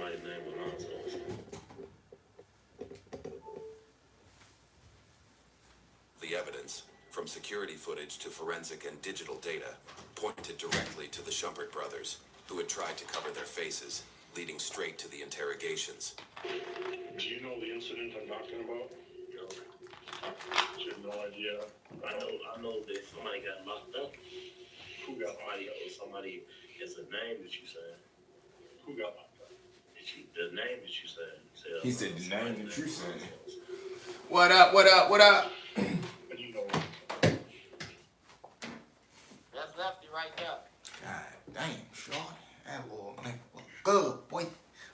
somebody's name was Lonzo. The evidence, from security footage to forensic and digital data, pointed directly to the Shumpert brothers, who had tried to cover their faces, leading straight to the interrogations. Do you know the incident I'm talking about? No. You have no idea. I know that somebody got locked up. Who got locked up? Somebody is a name that you said. Who got locked up? The name that you said. He said the name that you said. What up, what up, what up? And you know. That's Lefty right there. God damn, shorty. That little nigga was good, boy.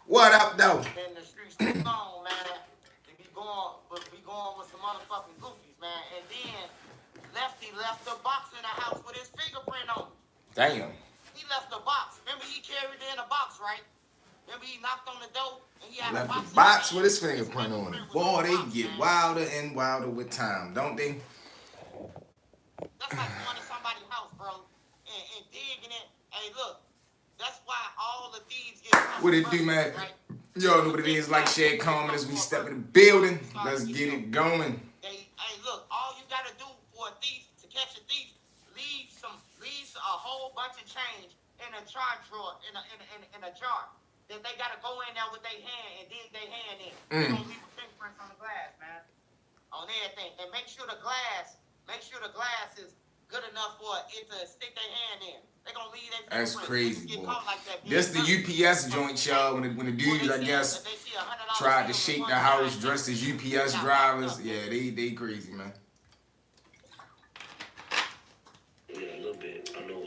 What up, though? In the streets too long, man. They be going, but we going with some motherfucking goofies, man. And then Lefty left the box in the house with his fingerprint on it. Damn. He left the box. Remember he carried it in a box, right? Remember he knocked on the door and he had Left a box. the box with his fingerprint on it. Boy, they get wilder and wilder with time, don't they? That's like going to somebody's house, bro, and digging it. Hey, look, that's why all the thieves get. What it do, man? Y'all know what it is. Like, share, comment as we step in the building. Let's get it going. Hey, look, all you gotta do for a thief to catch a thief, leave a whole bunch of change in a jar drawer, in a jar. Then they gotta go in there with their hand and dig their hand in. They gonna leave a fingerprints on the glass, man, on everything. And make sure the glass is good enough for it to stick their hand in. They gonna leave their fingerprints. That's crazy, Get boy. caught like that. This the UPS joint, y'all. When the dudes, I guess, tried to shake the house dressed as UPS drivers. Yeah, they crazy, man. Yeah, a little bit. I know.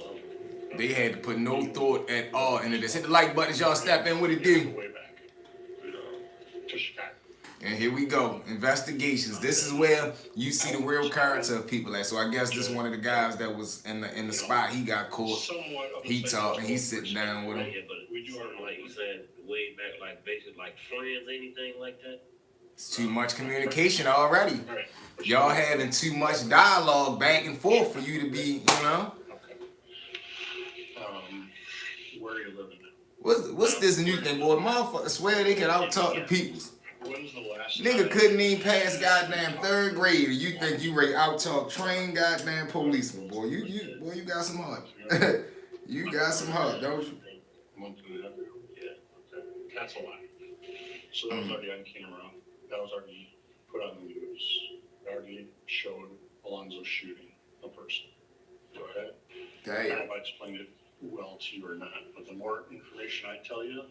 They had to put no thought at all into this. Hit the like button as y'all step in. What it do? Way back. To Chicago. And here we go. Investigations. This is where you see the real character of people at. So I guess this is one of the guys that was in the spot. He got caught. Somewhat of a He same talking. He's level sitting down with him. Yeah, but We do something like you said way back, like basically like friends, anything like that. It's too much communication already. Right. Y'all having too much dialogue back and forth for you to be, you know. Okay. Where are you living now? What's this new thing, boy? Motherfuckers swear they can out talk to people. When's the last Nigga time? couldn't even pass goddamn third grade. You think you ready out talk trained goddamn policeman, boy? You got some heart. You got some heart, don't you? A month and a half ago? Yeah. Okay. That's a lie. So that was already on camera. That was already put on the news. It already showed Alonzo shooting a person. Go ahead. I don't know Damn. if I explained it well to you or not, but the more information I tell you,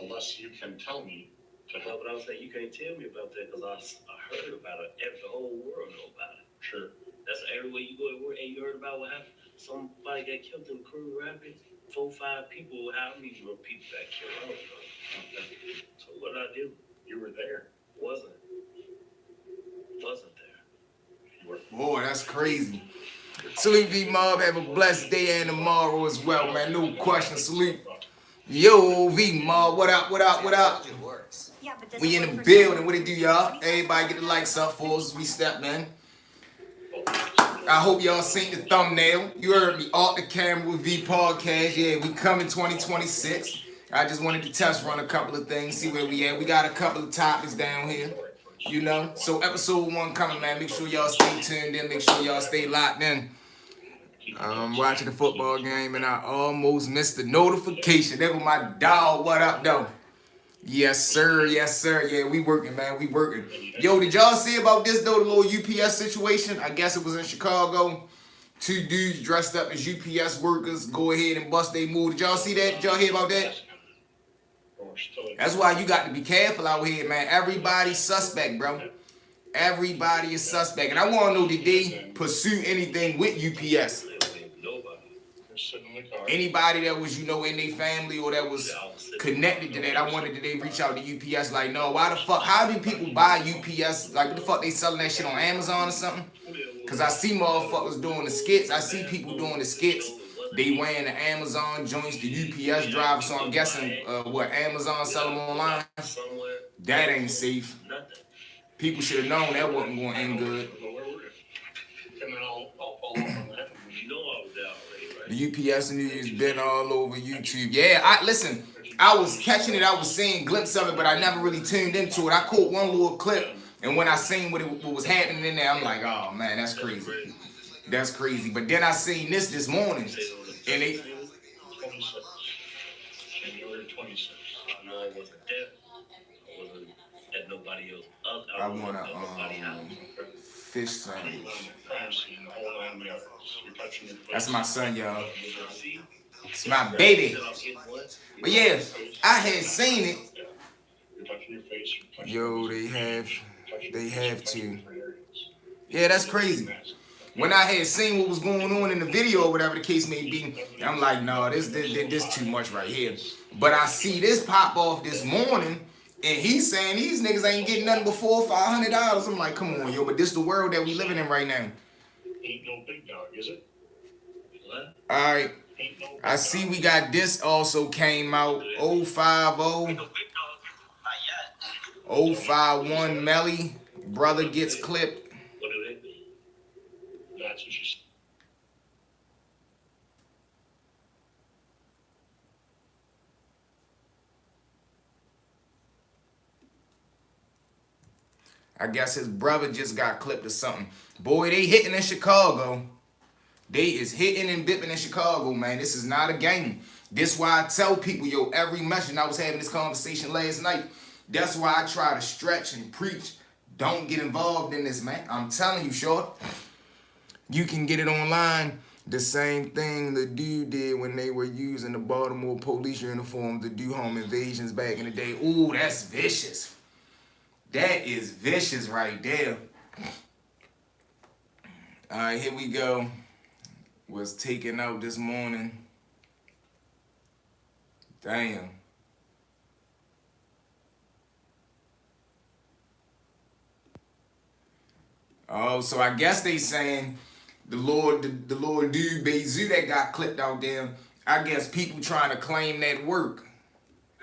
the less you can tell me to No, help. but I was saying you can't tell me about that because I heard about it. The whole world know about it. Sure. That's everywhere you go to work. And you heard about what happened? Somebody got killed in Crew Rapids. 4-5 people. How many more people got killed? I don't know. Okay. So what did I do? You were there. Wasn't there. You were. Boy, that's crazy. Salute V Mob. Have a blessed day and tomorrow as well, man. No question. Salute. Yo, V Mob. What up? What up? What up? Yeah, but does We it in work the for building. some- What it do, y'all? Everybody get the likes up for us as we step in. I hope y'all seen the thumbnail. You heard me. Off the camera with V Podcast. Yeah, we coming 2026. I just wanted to test run a couple of things, see where we at. We got a couple of topics down here, you know. So episode 1 coming, man. Make sure y'all stay tuned in. Make sure y'all stay locked in. Watching the football game and I almost missed the notification. That was my dog. What up, though? Yes, sir. Yes, sir. Yeah, we working, man. We working. Yo, did y'all see about this, though, the little UPS situation? I guess it was in Chicago. 2 dudes dressed up as UPS workers go ahead and bust they move. Did y'all see that? Did y'all hear about that? That's why you got to be careful out here, man. Everybody's suspect, bro. Everybody is suspect. And I want to know, did they pursue anything with UPS? Nobody. You're sitting in the car. Anybody that was, you know, in their family or that was connected to that, I wanted did they reach out to UPS like, no, why the fuck, how do people buy UPS? Like, what the fuck, they selling that shit on Amazon or something? Because I see motherfuckers doing the skits. I see people doing the skits. They wearing the Amazon joints, the UPS drivers. So I'm guessing what Amazon sell them online. Somewhere. That ain't safe. Nothing. People should have known that wasn't going to end good. But where were you? And then I'll follow up on that. You know I was there already, right? The UPS news been all over YouTube. Yeah, I was catching it, I was seeing glimpses of it, but I never really tuned into it. I caught one little clip, and when I seen what was happening in there, I'm like, oh man, that's crazy. That's crazy. But then I seen this morning, and it. 26. January 26. I know it wasn't there. It wasn't at nobody else. I want nobody else. fish sandwich. Crime scene, the whole 9 yards. You're touching your face. That's my son, y'all. See? It's my baby. But yeah, I had seen it. You're touching your face. You're touching Yo, your they have to. areas. Yeah, that's crazy. When I had seen what was going on in the video or whatever the case may be, I'm like, no, this too much right here. But I see this pop off this morning, and he's saying these niggas ain't getting nothing but $400 or $500. I'm like, come on, yo, but this the world that we living in right now. Ain't no big dog, is it? What? All right, Ain't no big I see dog. we got this also came out 050 051 Melly. Brother gets clipped. What do they mean? That's what you said. I guess his brother just got clipped or something. Boy, they hitting in Chicago. They is hitting and bipping in Chicago, man. This is not a game. This why I tell people, yo, every message. And I was having this conversation last night. That's why I try to stretch and preach. Don't get involved in this, man. I'm telling you, short. You can get it online. The same thing the dude did when they were using the Baltimore police uniform to do home invasions back in the day. Ooh, that's vicious. That is vicious right there. All right, here we go. Was taken out this morning. Damn. Oh, so I guess they saying the Lord dude Bezu that got clipped out there. I guess people trying to claim that work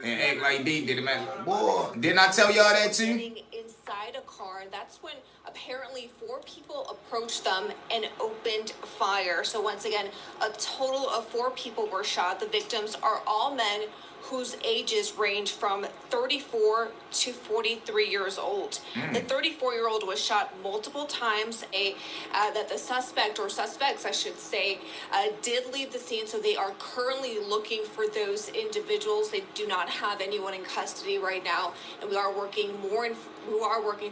and act like they did it, man. Boy, didn't I tell y'all that too? Getting inside a car, that's when apparently 4 people approached them and opened fire. So once again, a total of 4 people were shot. The victims are all men whose ages range from 34 to 43 years old. The 34-year-old was shot multiple times. That the suspect, or suspects I should say, did leave the scene, so they are currently looking for those individuals. They do not have anyone in custody right now, and we are working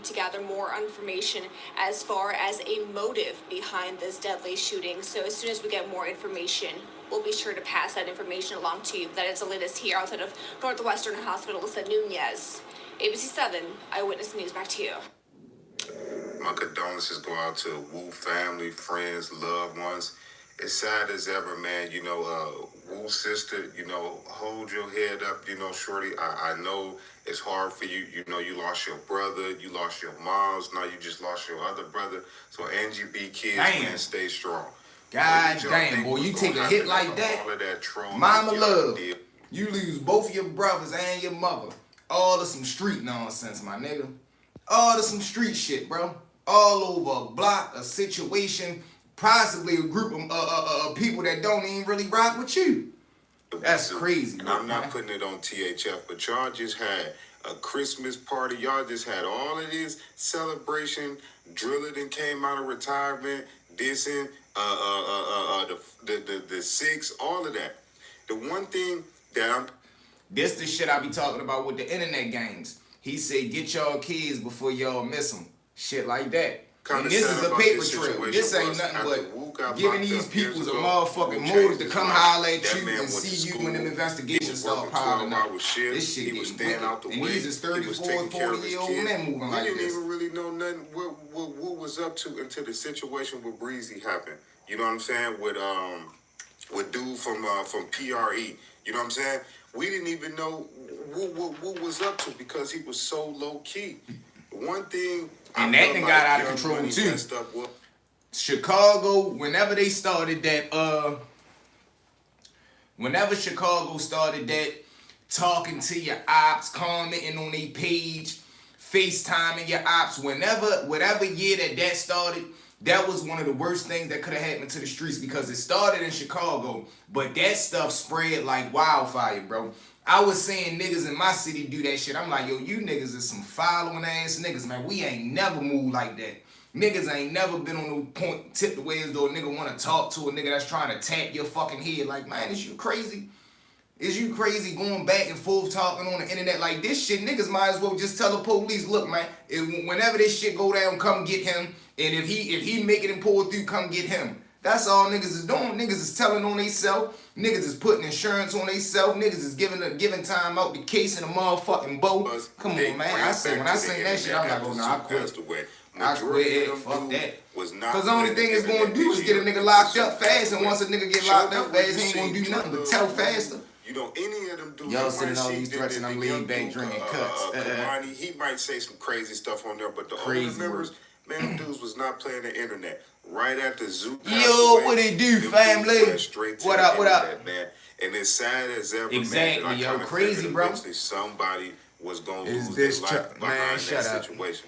to gather more information as far as a motive behind this deadly shooting. So as soon as we get more information, we'll be sure to pass that information along to you. That is the latest here outside of Northwestern Hospital. Lisa Nunez, ABC7 Eyewitness News. Back to you. My condolences go out to Wu family, friends, loved ones. It's sad as ever, man. You know, Wu's sister, you know, hold your head up, you know, shorty. I know it's hard for you. You know, you lost your brother, you lost your moms, now you just lost your other brother. So Angie B. Kids, man, stay strong. God damn, boy, you take a hit like that, mama love, you lose both your brothers and your mother. All of some street nonsense, my nigga. All of some street shit, bro. All over a block, a situation, possibly a group of people that don't even really rock with you. That's crazy. And I'm not putting it on THF, but y'all just had a Christmas party. Y'all just had all of this celebration. Driller done came out of retirement, dissing the 6, all of that. The one thing that this the shit I be talking about with the internet games. He said, get y'all kids before y'all miss them. Shit like that. And this is a paper trail. This ain't nothing but giving these peoples a motherfucking motive to come holler at you and see you when them investigations start piling up. This shit getting wicked. And these is 34, 40-year-old men moving like this. We didn't even really know nothing what was up to until the situation with Breezy happened. You know what I'm saying? With dude from PRE. You know what I'm saying? We didn't even know what was up to because he was so low key. One thing, and that thing got out of control too. Chicago, whenever Chicago started that, talking to your ops, commenting on their page, FaceTiming your ops, whatever year that started, that was one of the worst things that could have happened to the streets because it started in Chicago, but that stuff spread like wildfire, bro. I was saying niggas in my city do that shit. I'm like, yo, you niggas is some following ass niggas, man. We ain't never moved like that. Niggas ain't never been on no point tip the way as though a nigga want to talk to a nigga that's trying to tap your fucking head. Like, man, is you crazy? Is you crazy going back and forth talking on the internet like this shit? Niggas might as well just tell the police, look, man, whenever this shit go down, come get him. And if he make it and pull through, come get him. That's all niggas is doing. Niggas is telling on theyself. Niggas is putting insurance on theyself. Niggas is giving time out the case in a motherfucking boat. Come on, man. I say when I seen that shit, I'm like, oh no, I quit. I quit. Fuck that. Cause the only thing it's gonna do is get a nigga locked up fast, and once a nigga get locked up fast, he ain't gonna do nothing but tell faster. You know, any of them dudes. Y'all sending all these threats and I'm laying back drinking cuts. He might say some crazy stuff on there, but the crazy older members, man, dudes was not playing the internet. Right after Zoo. Yo, what it do, family? What up, what up? Man. And it's sad as ever, exactly, man. Yo, crazy, bro. Somebody was going to lose their life man, behind that situation.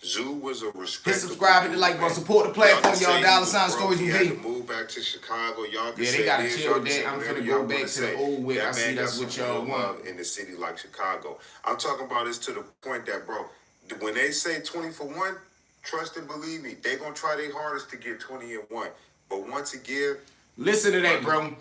Zoo was a respectable. Hit subscribe, hit the like button, support the platform, y'all. $$ stories with me. Move back to Chicago, y'all. Yeah, they gotta chill with that. I'm finna go back to the old way. I see that's what y'all want in the city like Chicago. I'm talking about this to the point that, bro, when they say 20 for 1, trust and believe me, they gonna try their hardest to get 20 and 1. But once again, listen to that, bro.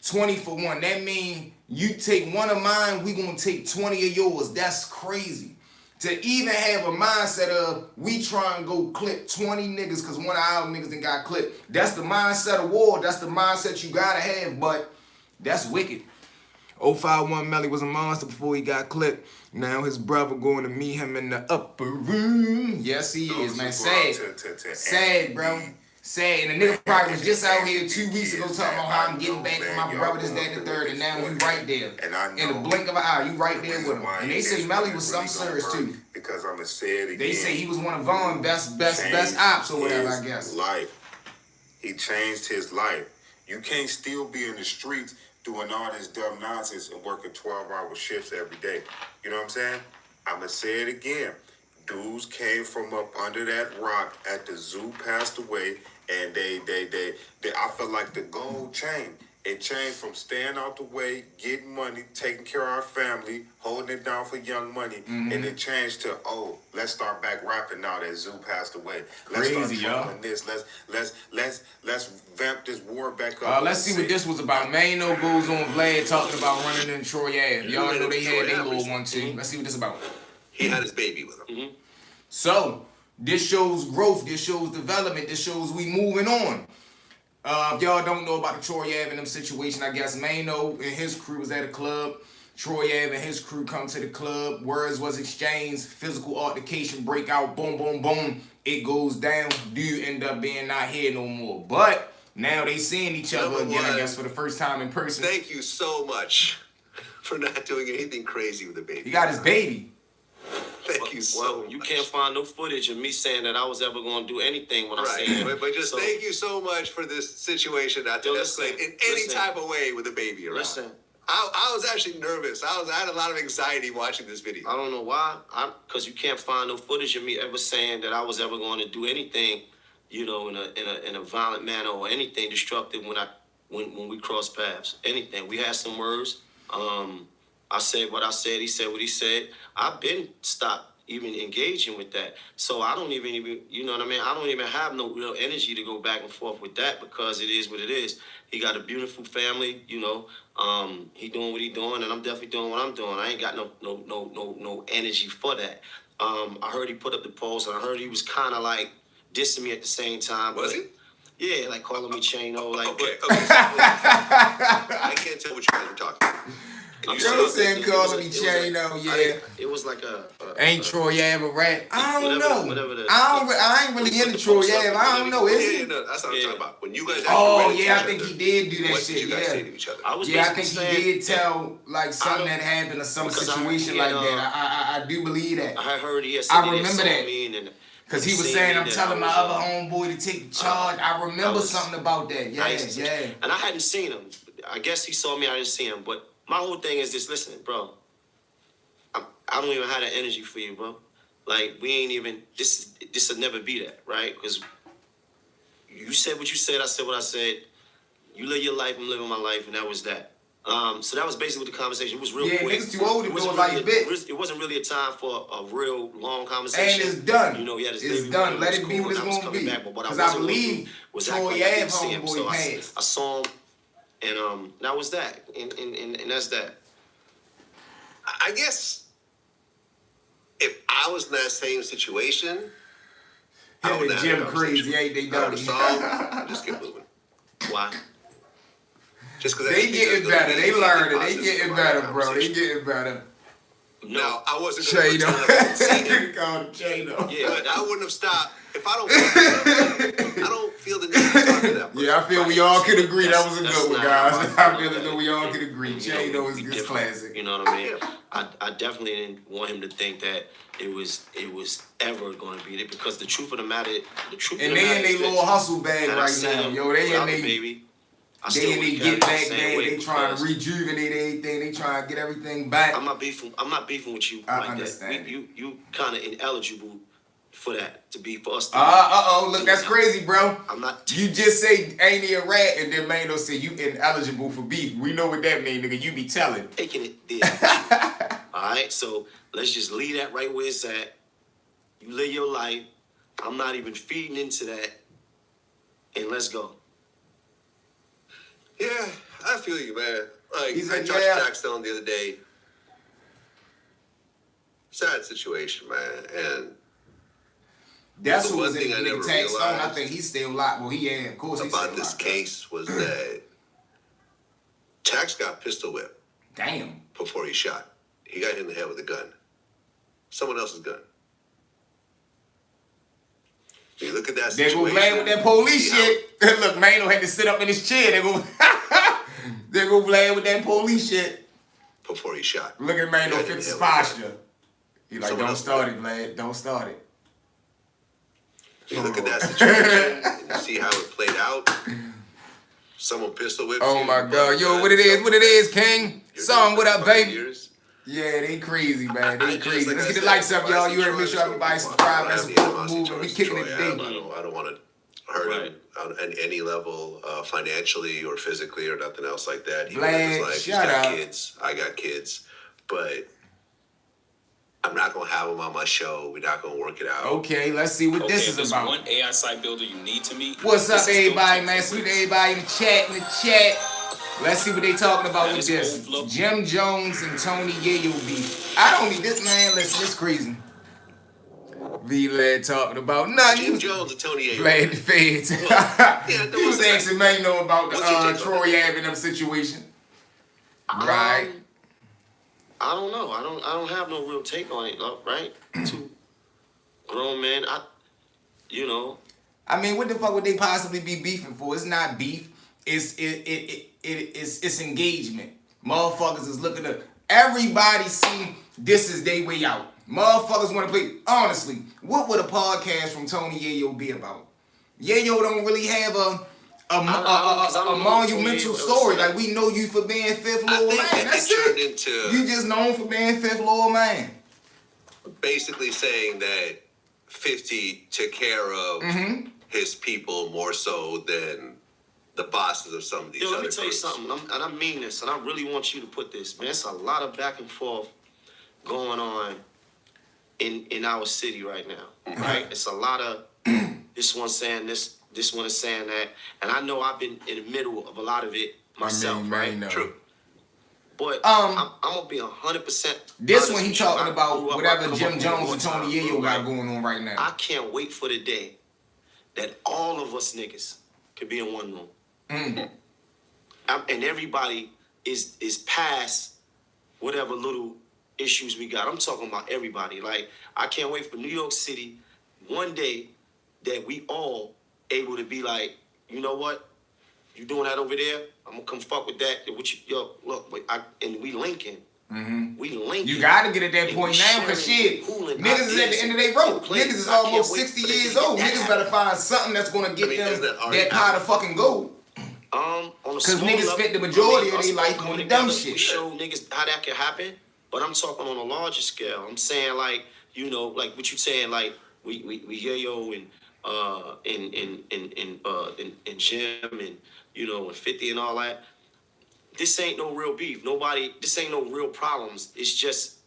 20 for 1. That mean you take one of mine, we gonna take 20 of yours. That's crazy. To even have a mindset of we try and go clip 20 niggas because one of our niggas done got clipped. That's the mindset of war. That's the mindset you gotta have, but that's wicked. 051 Melly was a monster before he got clipped. Now his brother going to meet him in the upper room. Yes, he is, man. Sad. Sad, bro. Sad. And the nigga probably was just out here 2 weeks ago talking about how I'm getting back from my brother, this, that, and the third. And now you right there. In the blink of an eye, you right there with him. And they say Melly was something serious, too. Because I'm going to say it again. They say he was one of Vaughn's best ops or whatever, I guess. Life. He changed his life. You can't still be in the streets doing all this dumb nonsense and working 12-hour shifts every day. You know what I'm saying? I'm going to say it again. Dudes came from up under that rock at the Zoo, passed away, and they I feel like the gold changed. It changed from staying out the way, getting money, taking care of our family, holding it down for young money, and it changed to, oh, let's start back rapping now that Zoo passed away. Let's crazy, start trolling this. Let's vamp this war back up. Let's see what this was about. Mano goes on Vlad talking about running in Troy Ave. Y'all know they had their little one too. Let's see what this about. He had his baby with him. So this shows growth. This shows development. This shows we moving on. If y'all don't know about the Troy Ave and them situation, I guess Mano and his crew was at a club. Troy Ave and his crew come to the club. Words was exchanged. Physical altercation break out. Boom, boom, boom. It goes down. Dude end up being not here no more. But now they seeing each other again, I guess, for the first time in person. Thank you so much for not doing anything crazy with the baby. He got his baby. Thank you so much. You can't find no footage of me saying that I was ever going to do anything when I say it. But just thank you so much for this situation not to escalate in any type of way with the baby around. Listen. I was actually nervous. I had a lot of anxiety watching this video. I don't know why. Because you can't find no footage of me ever saying that I was ever going to do anything, you know, in a violent manner or anything destructive when we crossed paths. Anything. We had some words. I said what I said. He said what he said. I've been stopped even engaging with that. So I don't even, you know what I mean? I don't even have no real energy to go back and forth with that because it is what it is. He got a beautiful family, you know. He doing what he doing, and I'm definitely doing what I'm doing. I ain't got no energy for that. I heard he put up the post, and I heard he was kind of like dissing me at the same time. Was he? Yeah, like calling me Chano. Like, okay. I can't tell what you guys are talking about. You know what I'm saying? Calling me Chano, yeah. It was like ain't Troy Ave a rat? I don't know. Whatever I ain't really into Troy Ave. I don't know. Is he? No, that's not what I'm talking about. When you guys I think he did do that what shit. Did you guys say to each other? I think he did tell like something that happened or some situation like that. I do believe that. I heard he had said I remember that. Because he was saying, I'm telling my other homeboy to take the charge. I remember something about that. Yeah. And I hadn't seen him. I guess he saw me. I didn't see him. But my whole thing is this. Listen, bro. I don't even have that energy for you, bro. Like, we ain't even, this will never be that, right? Because you said what you said. I said what I said. You live your life. I'm living my life. And that was that. So that was basically the conversation. It was real Yeah, quick. niggas too old to It do wasn't it like really bit. it wasn't really a time for a real long conversation. And it's done. You know, he had his It's baby done. with Let him, it be cool, what it's and I was gonna coming be. back, but what I Because I wasn't gonna believe do was Troy act like I Ave didn't see him. homeboy So passed. I saw him, and that was that. And that's that. I guess if I was in that same situation, I Him would and have Jim had a conversation. Crazy, ain't they I would dirty? have solved, just keep moving. Why? Just because They getting better. They learning. They getting better, bro. They getting better. No, I wasn't going to Chano. pretend like I You called him Chano. Yeah, but I wouldn't have stopped. If I don't feel the need to talk to that person. Yeah, I feel we all could agree that was a That's good one, not guys. how I feel as though we all could agree. You know, Chano is we this different. classic. You know what I mean? I definitely didn't want him to think that it was ever going to be there, because the truth of the matter, And they in their little hustle bag right now, yo. They in they baby. They in they get back bag. They trying to rejuvenate everything. They trying to get everything back. I'm not beefing with you I like understand. that. You kind of ineligible for that to be for us. To Look, that's crazy, bro. I'm not. You just say ain't he a rat, and then Mano say you ineligible for beef. We know what that mean, nigga. You be telling. Taking it there. All right, so let's just leave that right where it's at. You live your life. I'm not even feeding into that, and let's go. Yeah, I feel you, man. Like, He's I like, touched yeah. Jack Stone the other day. Sad situation, man. And That's the what one was in thing I the never nigga Tax Stone. I realized think he's still locked. Well, he ain't. Of course, he's still about this locked up. case was that Tax got pistol whipped Damn. before he shot. He got hit in the head with a gun. Someone else's gun. You look at that They situation. go Vlad with that police see shit. Look, Mano had to sit up in his chair. They go Vlad with that police shit. Before he shot. Look at Mano Yeah, fix his yeah, posture. He like, Someone don't else start did. it, Vlad. Don't start it. You look at that situation and you see how it played out. Someone pistol whips Oh you, my but, God. Yo, what it is, King? you're Son, what doing up, 5 baby? years. Yeah, they crazy, man. They I just, crazy. like Let's I get the said, lights up, if I y'all. see You heard Troy, me, sure everybody it's subscribe gonna and be support fun. the movement. We kicking it today. I don't want to hurt him on any level, financially or physically or nothing else like that. He Vlad, lives his life. He's shut got up. kids. I got kids, but I'm not gonna have him on my show. We're not gonna work it out. Okay, let's see what this if is there's about. one AI site builder you need to meet. What's up, this is everybody, Phil man? Tippett. Sweet to everybody in the chat. Let's see what they talking about Man, with it's this. cold flow. Jim Jones and Tony Yayo beef. I don't need this, man. Listen, it's crazy. V-Lad talking about nothing. Jim Jones and Tony A. Glad the feds. no, He was asking Mano about the What's your take on Troy Ave situation. Right. I don't know. I don't have no real take on it, right? Two grown men. I mean, what the fuck would they possibly be beefing for? It's not beef. It's engagement. Motherfuckers is looking to everybody see this is their way out. Motherfuckers want to play. Honestly, what would a podcast from Tony Yayo be about? Yayo don't really have a monumental story. Like, we know you for being fifth I floor think man. that That's it turned it. into You just known for being fifth floor man. basically saying that 50 took care of his people more so than the bosses of some of these Yo, other let me tell you groups. something, and I mean this, and I really want you to put this, man. It's a lot of back and forth going on in our city right now, right? It's a lot of this one saying this one is saying that, and I know I've been in the middle of a lot of it myself, right? no. True. But I'm gonna be 100%. This one he honest with you. talking I about grew up- I whatever come Jim up Jones one and Tony time, Yayo right? got going on right now. I can't wait for the day that all of us niggas could be in one room. And everybody is past whatever little issues we got. I'm talking about everybody. Like, I can't wait for New York City one day that we all able to be like, you know what? You doing that over there? I'm gonna come fuck with that. What you, yo, look, and we linking. We linking. You gotta get at that And point we now, cause sharing shit, cooling niggas is at the end of their rope. plays. Niggas is I can't almost wait 60 for the years day old. that Niggas happen. better find something that's gonna get them isn't that already that pot of fucking gold. On a Cause small niggas level, spent the majority of us their life coming on the dumb together, shit. We show niggas how that can happen, but I'm talking on a larger scale. I'm saying, like, you know, like what you saying, like we Yayo and Jim and, you know, and 50 and all that. this ain't no real beef. This ain't no real problems. It's just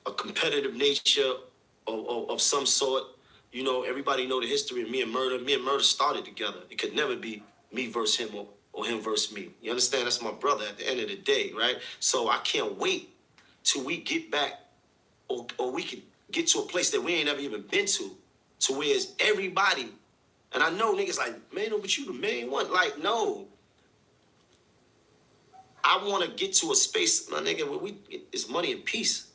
a competitive nature of some sort. You know, everybody know the history of me and Murder. Me and Murder started together. It could never be me versus him or him versus me. You understand? That's my brother at the end of the day, right? So I can't wait till we get back or we can get to a place that we ain't ever even been to where it's everybody. And I know niggas like, man, no, but you the main one. Like, no. I want to get to a space, my nigga, where it's money and peace.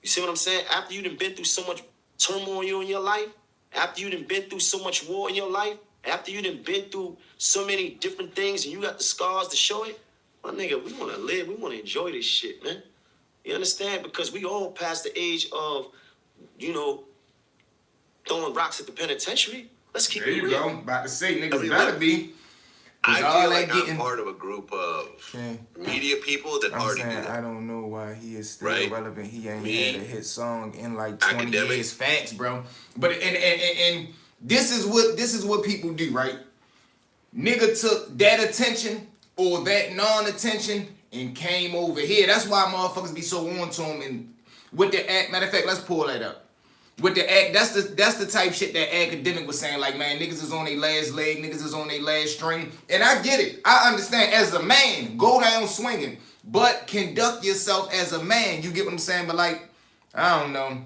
You see what I'm saying? After you done been through so much turmoil in your life, after you done been through so much war in your life, after you done been through so many different things and you got the scars to show it, my nigga, we want to live. We want to enjoy this shit, man. You understand? Because we all past the age of, you know, throwing rocks at the penitentiary. Let's keep it real. There you go. About to say, niggas better be. I feel like I'm part of a group of media people that already do that. I don't know why he is still Right. relevant. He ain't had a hit song in like 20 Academic. years. Facts, bro. But and this is what people do, right? Nigga took that attention or that non-attention and came over here. That's why motherfuckers be so on to him. And with the act, matter of fact, let's pull that up. With the act, that's the type shit that Academic was saying. Like, man, niggas is on their last leg, niggas is on their last string. And I get it. I understand. As a man, go down swinging, but conduct yourself as a man. You get what I'm saying? But like, I don't know.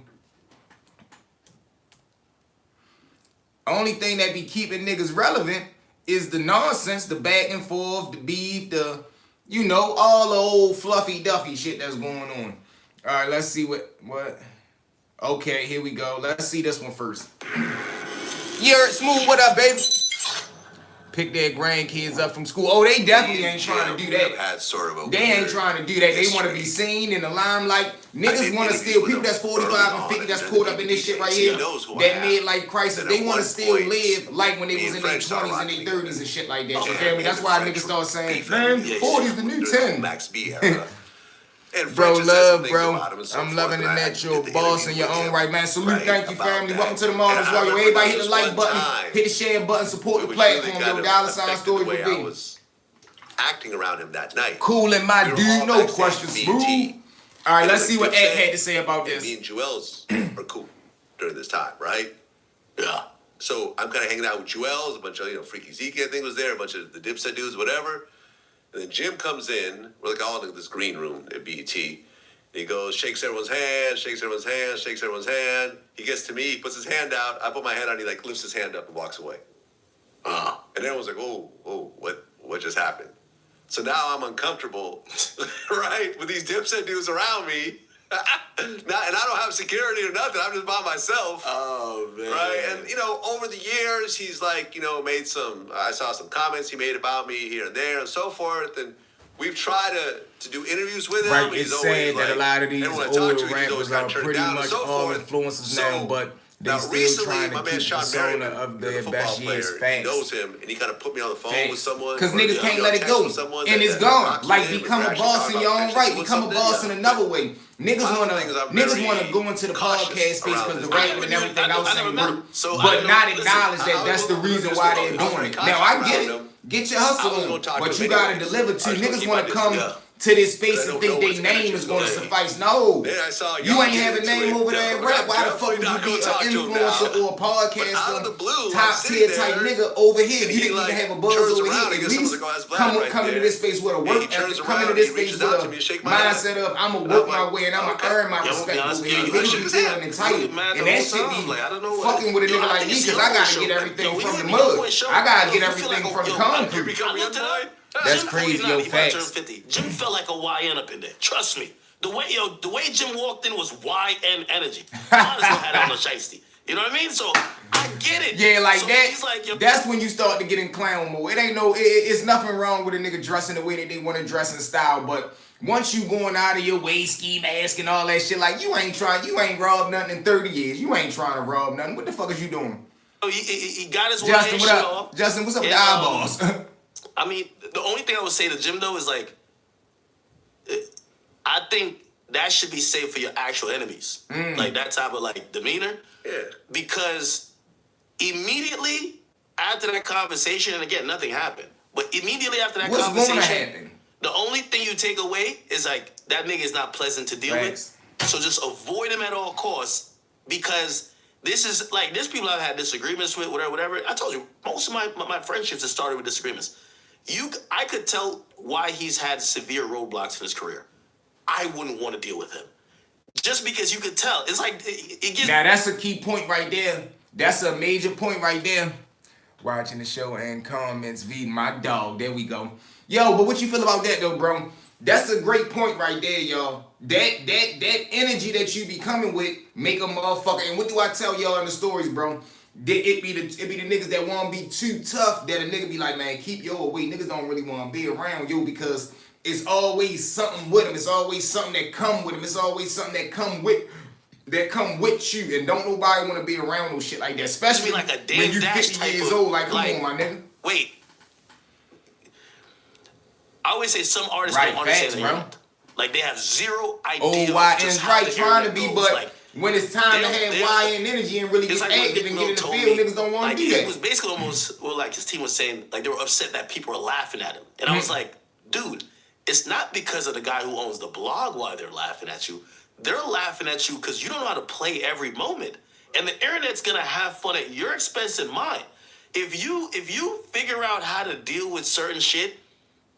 Only thing that be keeping niggas relevant is the nonsense, the back and forth, the beef, the, you know, all the old fluffy duffy shit that's going on. All right, let's see what. Okay, here we go. Let's see this one first. You're Smooth, what up, baby? Pick their grandkids up from school. Oh, they definitely ain't trying to do that. Had sort of a They ain't trying to do that. They want to be seen in the limelight. Niggas want to steal people that's 45 and 50 that's caught up in this shit right here. That midlife crisis. They want to still live like when they was in their 20s and their 30s and shit like that. You feel me? That's why niggas start saying, man, 40's the new 10. Max B era. Bro, love, bro. I'm loving it that you're a boss in your own right, man. Salute, thank you, family. Welcome to the Marvelous Warrior. Everybody hit the like button, hit the share button, support the platform, yo. $ Story for I me. was acting around him that night. Cool and my dude, no question, Smooth. All right, let's see what Ed had to say about this. Me and Joel's are cool during this time, right? Yeah. So I'm kind of hanging out with Joel's, a bunch of, Freaky Zeke, I think was there, a bunch of the Dipset dudes, whatever. And then Jim comes in, we're like all in this green room at BET. And he goes, shakes everyone's hand, shakes everyone's hand, shakes everyone's hand. He gets to me, he puts his hand out. I put my hand out, and he lifts his hand up and walks away. And everyone's like, oh, what just happened? So now I'm uncomfortable, right, with these Dipset dudes around me. And I don't have security or nothing. I'm just by myself. Oh, man. Right? And, over the years, he's like, made I saw some comments he made about me here and there and so forth. And we've tried to do interviews with him. Right, it's sad that a lot of these older rappers are pretty much all influencers now, but they still trying to keep the persona of their best years. Facts. He knows him, and he kind of put me on the phone with someone. Because niggas can't let it go. And it's gone. Like, become a boss in your own right. Become a boss in another way. Niggas wanna go into the podcast space because the rapping and everything else ain't work, but not acknowledge that that's the reason why they're doing it. Now I get it. Get your hustle on, but you gotta deliver too. Niggas wanna come to this space and think their name is gonna suffice. No, you ain't have a name over there in rap. Why the fuck would you be an influencer or a podcaster, top tier type nigga over here? You didn't even have a buzz over here. At least come into this space with a work ethic. Come into this space with a mindset of I'ma work my way and I'ma earn my respect over here. Niggas be feeling entitled, and that shit be fucking with a nigga like me because I gotta get everything from the mud. I gotta get everything from the concrete. That's crazy, yo, facts. Jim felt like a YN up in there. Trust me. The way Jim walked in was YN energy. Might as well had on a shiesty. You know what I mean? So I get it. Yeah, like so that. He's like, that's when you start to get in clown mode. It ain't it's nothing wrong with a nigga dressing the way that they want to dress in style, but once you going out of your way, ski mask and all that shit, like you ain't robbed nothing in 30 years. You ain't trying to rob nothing. What the fuck is you doing? He got his Justin, what up? off. Justin, what's up with the eyeballs? I mean, the only thing I would say to Jim, though, is like, I think that should be safe for your actual enemies. Like, that type of, like, demeanor. Yeah. Because immediately after that conversation, and again, nothing happened, but immediately after that What's conversation... going to happen? The only thing you take away is like that nigga is not pleasant to deal with. So just avoid him at all costs because this is like there's people I've had disagreements with, whatever. I told you most of my friendships have started with disagreements. I could tell why he's had severe roadblocks in his career. I wouldn't want to deal with him. Just because you could tell. It's like it gets. Now that's a key point right there. That's a major point right there. Watching the show and comments, V, my dog. There we go. Yo, but what you feel about that though, bro? That's a great point right there, y'all. That energy that you be coming with make a motherfucker. And what do I tell y'all in the stories, bro? It be the niggas that want to be too tough that a nigga be like, man, keep your away. Niggas don't really want to be around you because it's always something with them. It's always something that come with them. It's always something that come with you. And don't nobody want to be around no shit like that. Especially like a damn when you 50 years old. Like, come on, my nigga. Wait. I always say some artists don't understand the internet. Like they have zero idea. YN's right, trying to be, but like, when it's time to have YN energy and really get active and get in the field, niggas don't want to do that. It was basically almost, well, like his team was saying, like they were upset that people were laughing at him. And I was like, dude, it's not because of the guy who owns the blog why they're laughing at you. They're laughing at you because you don't know how to play every moment. And the internet's going to have fun at your expense and mine. If you figure out how to deal with certain shit,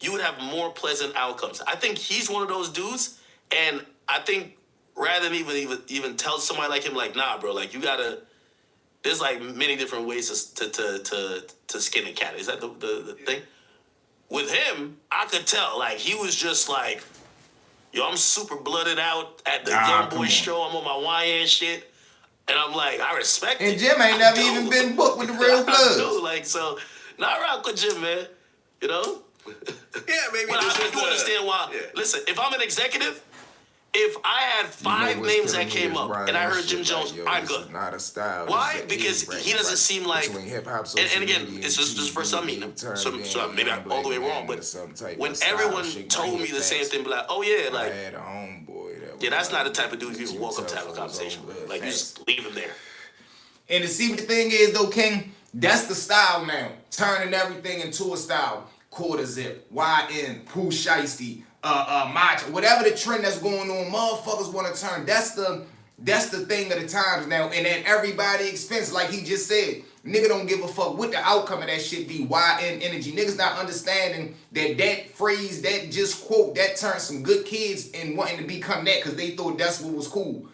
you would have more pleasant outcomes. I think he's one of those dudes, and I think rather than even tell somebody like him, like, nah, bro, like you gotta. There's like many different ways to skin a cat. Is that the thing? With him, I could tell, like he was just like, yo, I'm super blooded out at the Young Boy show. I'm on my YN shit, and I'm like, I respect it. And Jim ain't never even been booked with the Real Bloods. Like so, not rock with Jim, man. You know. Yeah, maybe. But I do understand why. Yeah. Listen, if I'm an executive, if I had 5 names that came up and I heard Jim Jones, I'm good. Not a style. Why? Because he doesn't seem like. And again, it's just first time meeting him. So maybe I'm all the way wrong. But when everyone told me the same thing, be like, oh yeah, like, yeah, that's not the type of dude you even walk up to have a conversation with. Like, you just leave him there. And to see what the thing is, though, King, that's the style now. Turning everything into a style. Quarter Zip, YN, Pooh Shiesty, Macho, whatever the trend that's going on, motherfuckers want to turn. That's the thing of the times now. And at everybody expense, like he just said, nigga don't give a fuck what the outcome of that shit be. YN energy. Niggas not understanding that phrase, that just quote, that turned some good kids and wanting to become that because they thought that's what was cool.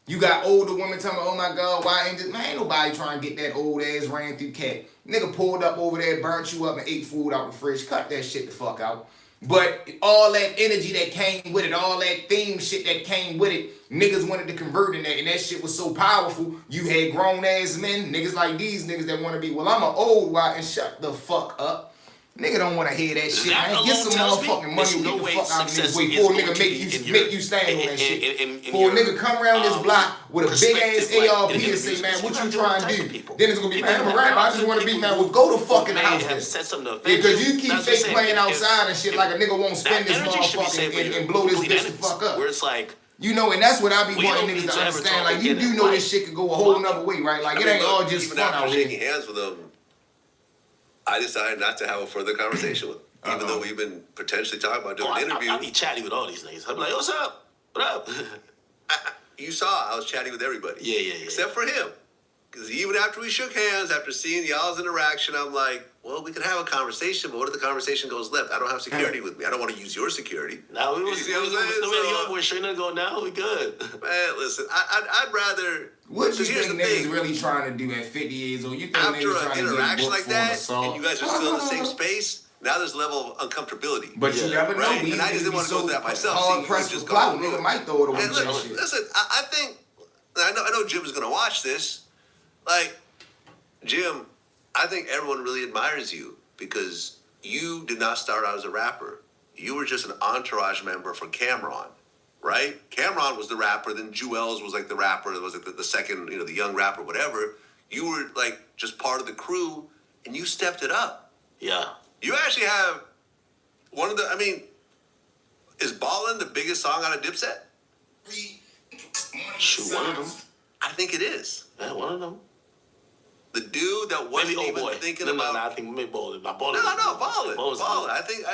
You got older women telling me, oh my God, YN just, man, ain't nobody trying to get that old ass ran through cat. Nigga pulled up over there, burnt you up and ate food out the fridge. Cut that shit the fuck out. But all that energy that came with it, all that theme shit that came with it, niggas wanted to convert in that. And that shit was so powerful. You had grown ass men, niggas like these niggas that want to be, well, I'm an old YN, shut the fuck up. Nigga don't want to hear that shit, man. Get some motherfucking money and get the fuck out of this way before a nigga make you stand on that shit. For a nigga come around this block with a big ass ARP and say, man, what you trying to do? Then it's gonna be, man, I'm a rapper, I just want to be, man, well, go to fucking house. Because you keep fake playing outside and shit like a nigga won't spend this motherfucker and blow this bitch the fuck up. Where it's like, you know, and that's what I be wanting niggas to understand. Like, you do know this shit could go a whole nother way, right? Like, it ain't all just fun out here. Shaking hands with them, I decided not to have a further conversation with him, even though we've been potentially talking about doing an interview. I'll be chatty with all these niggas. I'm like, what's up? What up? You saw I was chatting with everybody. Yeah. Except for him. Because even after we shook hands, after seeing y'all's interaction, I'm like, well, we could have a conversation, but what if the conversation goes left? I don't have security with me. I don't want to use your security. Now we was young boy straight to go now. We good. Man, listen, I'd rather. What you think niggas really trying to do at 50 years old? You think after niggas trying an to interaction get like that, and you guys are still in the same space, now there's a level of uncomfortability. But you never know. Right? And I just didn't want to go through that myself. Hard pressed for clout, nigga might throw it away. Listen, I think, I know Jim is going to watch this. Like, Jim, I think everyone really admires you because you did not start out as a rapper. You were just an entourage member for Cameron, right? Cameron was the rapper, then Juelz was like the rapper, that was like the second, the young rapper, whatever. You were like just part of the crew and you stepped it up. Yeah. You actually have is Ballin' the biggest song out of Dipset? Shoot, one of them. I think it is. Yeah, one of them. The dude that wasn't even thinking about. No, I think maybe Ballin'. No, Ballin'. I think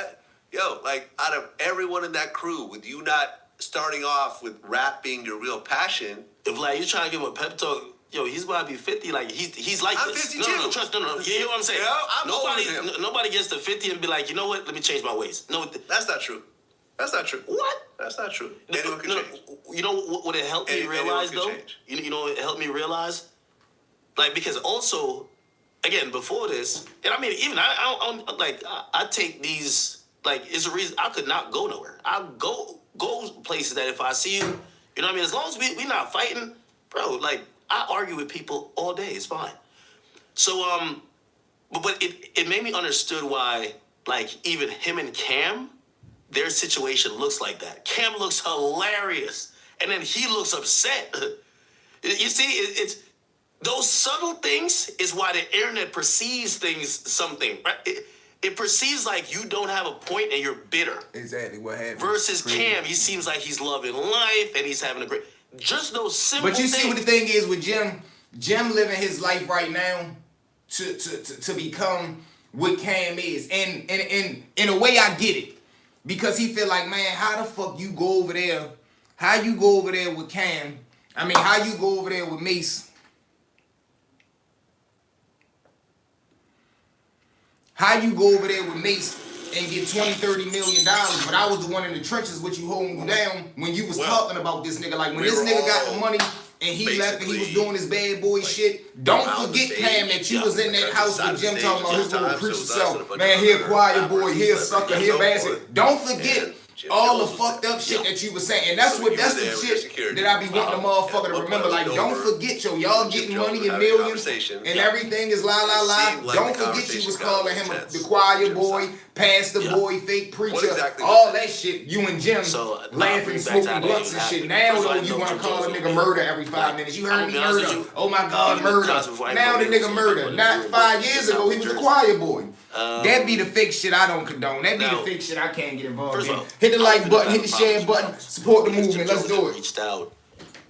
Yo, like out of everyone in that crew, with you not starting off with rap being your real passion. If like you're trying to give him a pep talk, yo, he's about to be 50. Like he's like I'm this. 52. No, trust. No. You hear what I'm saying? Yeah, I'm older than him. Nobody gets to 50 and be like, you know what? Let me change my ways. No, that's not true. That's not true. What? That's not true. Anyone can change. You know what it helped me realize though? You know what it helped me realize? Like, because also, again, before this, and I mean, even I take these, like, it's a reason I could not go nowhere. I go places that if I see you, you know what I mean? As long as we not fighting, bro, like, I argue with people all day. It's fine. So, but it made me understood why, like, even him and Cam, their situation looks like that. Cam looks hilarious, and then he looks upset. You see, it's those subtle things is why the internet perceives something. Right? It perceives like you don't have a point and you're bitter. Exactly what happened. Versus Cam, he seems like he's loving life and he's having a great. Just those simple. But you things. see what the thing is with Jim. Jim living his life right now to become what Cam is, and in a way I get it. Because he feel like, man, how the fuck you go over there? How you go over there with Cam? I mean, how you go over there with Mace? How you go over there with Mace and get $20, $30 million, but I was the one in the trenches with you holding you down when you was talking about this nigga. Like when this nigga got the money and he left and he was doing his bad boy shit. Don't forget, Cam, that you was in that house with Jim talking about his little preacher self. Man, he a choir boy, he a sucker, he a bastard. Don't forget all the fucked up shit that you was saying. And that's the shit that I be wanting the motherfucker to remember. Like, don't forget, y'all getting money in millions and everything is la la la. Don't forget you was calling him the choir boy, pastor boy, fake preacher, all that shit. You and Jim laughing, smoking blunts and shit. Now though you want to call a nigga murder every 5 minutes. You heard me, murder. Oh my God, murder. Now the nigga murder. Not 5 years ago, he was a choir boy. That be the fake shit I don't condone. That be the fake shit I can't get involved in. Hit the like button, hit the share button, support the movement. Let's do it. Reached out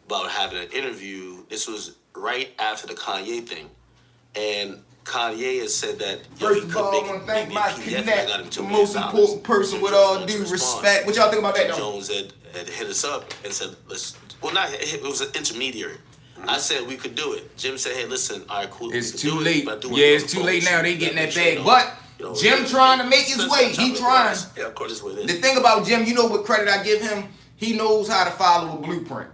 about having an interview. This was right after the Kanye thing, and Kanye has said that. First of all, I want to thank my connect, the most important person with all due respect. What y'all think about that though? Jones had hit us up and said, let's. Well, not it was an intermediary. I said we could do it. Jim said, hey, listen, all right, cool. It's too late. Yeah, it's too late now. They getting that bag. But Jim trying to make his way. He trying. Yeah, of course, it's what it is. The thing about Jim, you know what credit I give him? He knows how to follow a blueprint.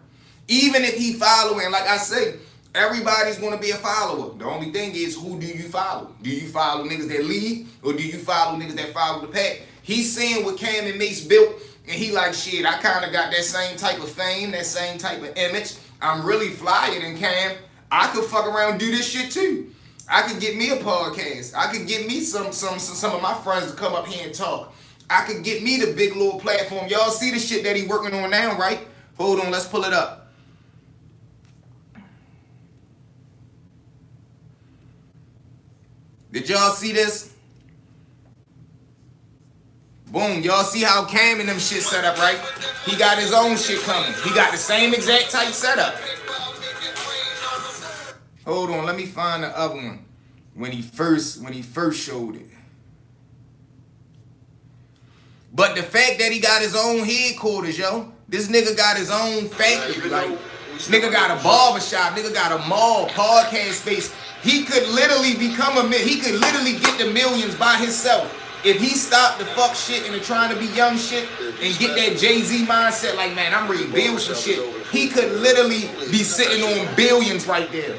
Even if he following, like I say, everybody's going to be a follower. The only thing is, who do you follow? Do you follow niggas that lead, or do you follow niggas that follow the pack? He's seeing what Cam and Mace built, and he like, shit, I kind of got that same type of fame, that same type of image. I'm really flyer than Cam. I could fuck around and do this shit too. I could get me a podcast. I could get me some of my friends to come up here and talk. I could get me the big little platform. Y'all see the shit that he working on now, right? Hold on, let's pull it up. Did y'all see this? Boom, y'all see how Cam and them shit set up, right? He got his own shit coming. He got the same exact type setup. Hold on, let me find the other one. When he first showed it. But the fact that he got his own headquarters, yo. This nigga got his own factory. Like, nigga got a barbershop, nigga got a mall, podcast space. He could literally he could literally get the millions by himself. If he stopped the fuck shit and trying to be young shit and get that Jay-Z mindset, like, man, I'm ready to build some shit, he could literally be sitting on billions right there.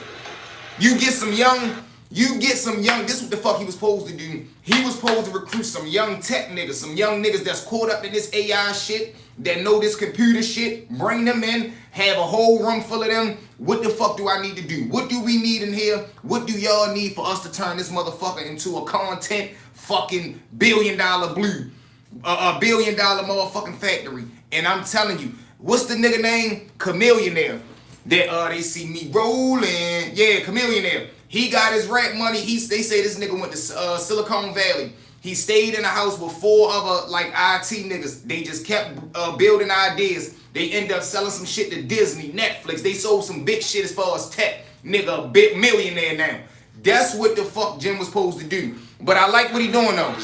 You get some young, this is what the fuck he was supposed to do. He was supposed to recruit some young tech niggas, some young niggas that's caught up in this AI shit, that know this computer shit, bring them in, have a whole room full of them. What the fuck do I need to do? What do we need in here? What do y'all need for us to turn this motherfucker into a content fucking $1 billion $1 billion motherfucking factory? And I'm telling you, what's the nigga name? Chameleonaire. That they see me rolling. Yeah, Chameleonaire. He got his rap money. They say this nigga went to Silicon Valley. He stayed in a house with 4 other like IT niggas. They just kept building ideas. They end up selling some shit to Disney, Netflix. They sold some big shit as far as tech. Nigga, a big millionaire now. That's what the fuck Jim was supposed to do. But I like what he doing though.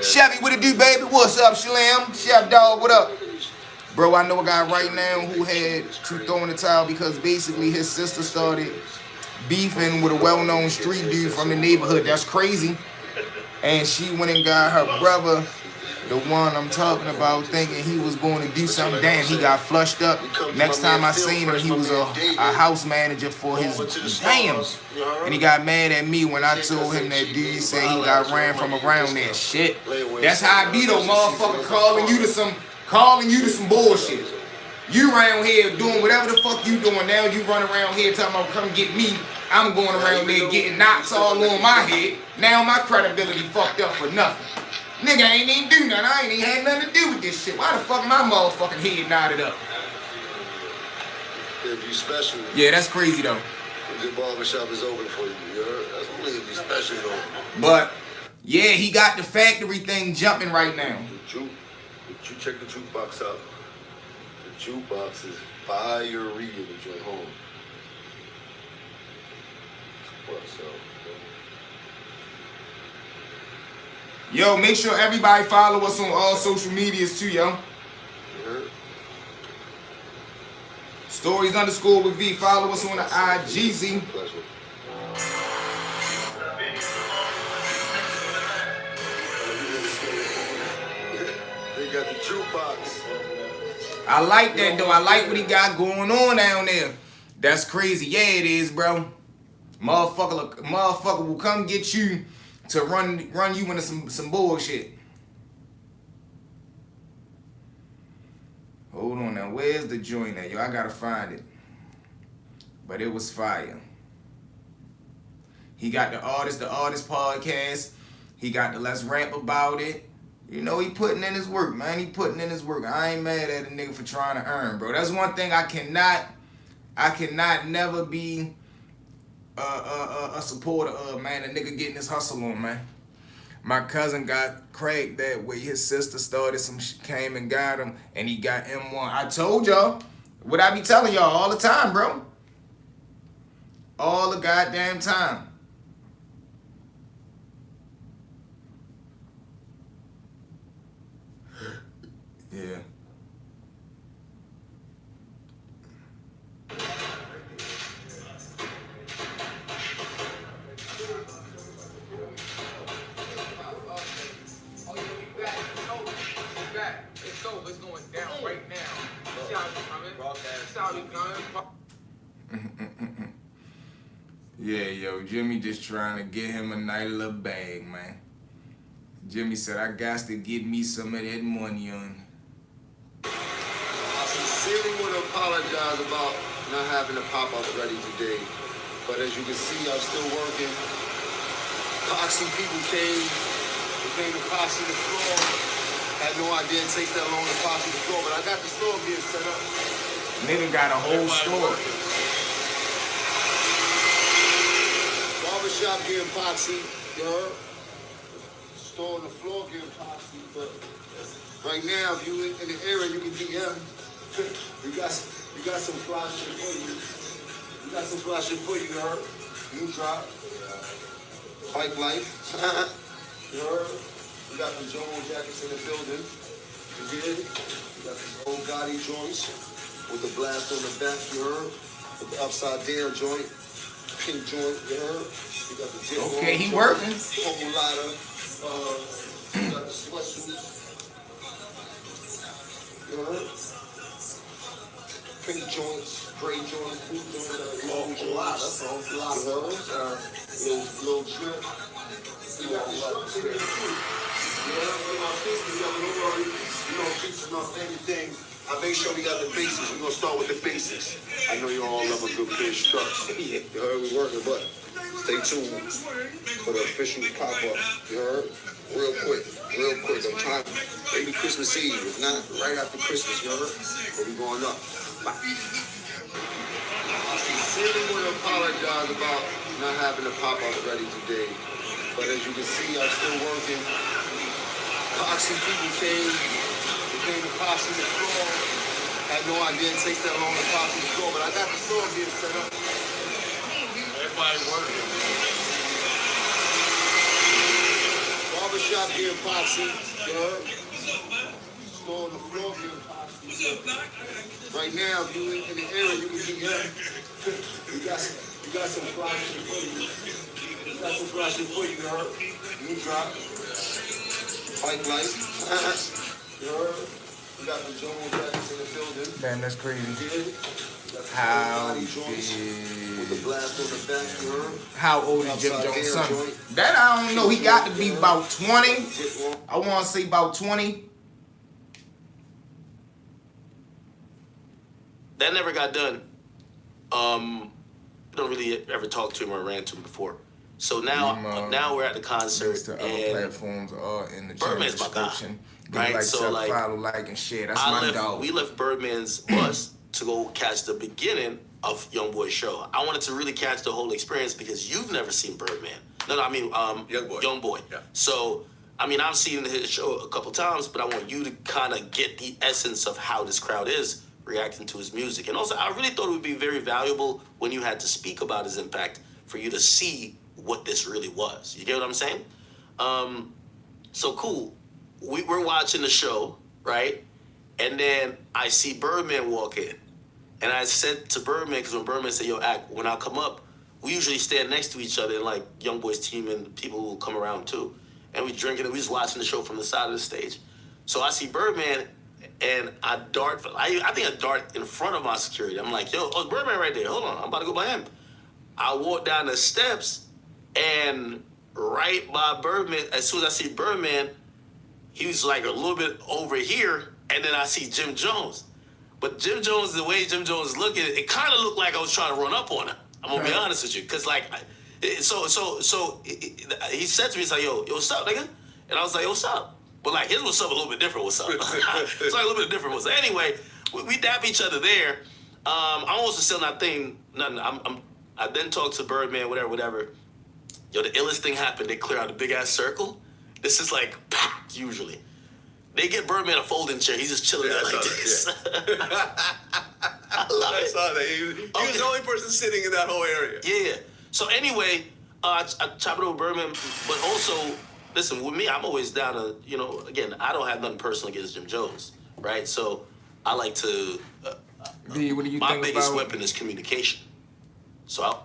Chevy, what it do, baby? What's up, Slim? Chef Dog, what up? Bro, I know a guy right now who had to throw in the towel because basically his sister started beefing with a well-known street dude from the neighborhood. That's crazy. And she went and got her brother, the one I'm talking about, thinking he was going to do something. Damn, he got flushed up. Next time I seen him, he was a house manager for his damn. And he got mad at me when I told him that dude said he got ran from around there. Shit. That's how I be though, motherfucker, calling you to some bullshit. You around here doing whatever the fuck you doing. Now you run around here talking about come get me. I'm going around there getting knots all on my head. Now my credibility fucked up for nothing. Nigga ain't even do nothing. I ain't even had nothing to do with this shit. Why the fuck my motherfucking head knotted up? If you special. Yeah, that's crazy though. The barbershop is open for you. You heard? That's only if you special though. But yeah, he got the factory thing jumping right now. You check the jukebox out. The jukebox is fire reading at your home. What's up? Yo, make sure everybody follow us on all social medias too, yo. Stories_ with V. Follow us on the IGZ. They got the jukebox. I like that though. I like what he got going on down there. That's crazy. Yeah, it is, bro. Motherfucker will come get you to run you into some bullshit. Hold on now. Where's the joint at? Yo, I gotta find it. But it was fire. He got the artist podcast. He got the Let's Rap About It. You know, he putting in his work, man. He putting in his work. I ain't mad at a nigga for trying to earn, bro. That's one thing I cannot never be a supporter of, man. A nigga getting his hustle on, man. My cousin got cracked that way. His sister started some shit, came and got him, and he got M1. I told y'all what I be telling y'all all the time, bro. All the goddamn time. Yeah. It's going down right now. See how you coming? Yeah, yo, Jimmy just trying to get him a nice little bag, man. Jimmy said, I got to get me some of that money on. I sincerely want to apologize about not having the pop-up ready today. But as you can see, I'm still working. Epoxy people came to epoxy the floor. Had no idea it takes that long to epoxy the floor, but I got the store being set up. Nigga got a whole store. Barbershop getting epoxy, you heard? Store on the floor getting epoxy, but right now, if you in the area, you can DM. You got some fly shit for you. You got some fly shit for you, you heard? New drop. Bike life. You heard? We got the Jomo jackets in the building. You did? We got these old Gotti joints with the blast on the back, you heard? With the upside down joint, pink joint, you heard? We got the Jim okay, he working. Whole lot of, we got the sweatsuits. You heard? Pink joints, gray joints, blue joints, long joints. That's a whole lot. You heard? Little drip. We got the shirts in here too. Yeah, my business, yo, don't worry. You know, features my favorite thing. I make sure we got the basics. We're gonna start with the basics. I know you all love a good pair of struts. You heard we working, but stay tuned for the official pop-up. You heard? Real quick. I'm trying maybe Christmas Eve, if not right after Christmas, you heard? But we going up. Bye. I sincerely want to apologize about not having the pop-up ready today. But as you can see, I'm still working. Epoxy people came to epoxy the floor. Had no idea it takes that long to epoxy the floor, but I got the store being set up. Everybody working. shop getting potsy. You heard? Floor on the floor getting potsy. What's up, Doc? Right now, if you in the area, you can get him. You got some fly shit for you. You got some fly shit for you, you heard? You drop. Bike lights. You heard? You got the Jones Jackets in the building. Man, that's crazy. How old is Jim Jones' son? That I don't know. He got to be about 20. I want to say about 20. That never got done. I don't really ever talk to him or ran to him before. So now, now we're at the concert The other and platforms are in the channel Birdman's my guy, description. right? Like, So like, follow, like, and share. That's my dog. We left Birdman's bus to go catch the beginning of YoungBoy's show. I wanted to really catch the whole experience because you've never seen Birdman. No, I mean YoungBoy. Yeah. So I mean, I've seen his show a couple times, but I want you to kind of get the essence of how this crowd is reacting to his music. And also, I really thought it would be very valuable when you had to speak about his impact for you to see what this really was. You get what I'm saying? So cool. We're watching the show, right? And then I see Birdman walk in. And I said to Birdman, because when Birdman said, yo, act, when I come up, we usually stand next to each other and like YoungBoy's team and people will come around too. And we drinking and we just watching the show from the side of the stage. So I see Birdman and I dart, I think I dart in front of my security. I'm like, yo, oh, Birdman right there. Hold on, I'm about to go by him. I walk down the steps and right by Birdman, as soon as I see Birdman, he was like a little bit over here, and then I see Jim Jones. But Jim Jones, the way Jim Jones looked at it, it kind of looked like I was trying to run up on him. I'm gonna be honest with you, cause like, he said to me, he's like, yo, what's up, nigga? And I was like, yo, what's up? But like his what's up a little bit different. What's up? It's like a little bit different. What's up? Anyway, we dap each other there. I'm also still not thinking nothing. I then talked to Birdman, whatever. Yo, the illest thing happened. They clear out a big ass circle. This is like packed usually. They get Birdman a folding chair. He's just chilling there like this. I love it. I saw that. He was the only person sitting in that whole area. Yeah. So anyway, I chop it over Birdman, but also, listen, with me, I'm always down to, you know, again, I don't have nothing personal against Jim Jones, right? So I like to, V, what do you my think biggest about, weapon is communication. So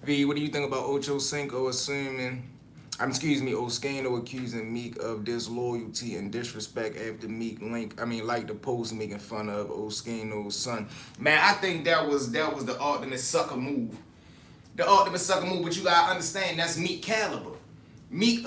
V, what do you think about Ocho Cinco assuming, Oskano accusing Meek of disloyalty and disrespect after Meek like the post making fun of Oskano's son? Man, I think that was the ultimate sucker move. The ultimate sucker move, but you gotta understand that's Meek caliber. Meek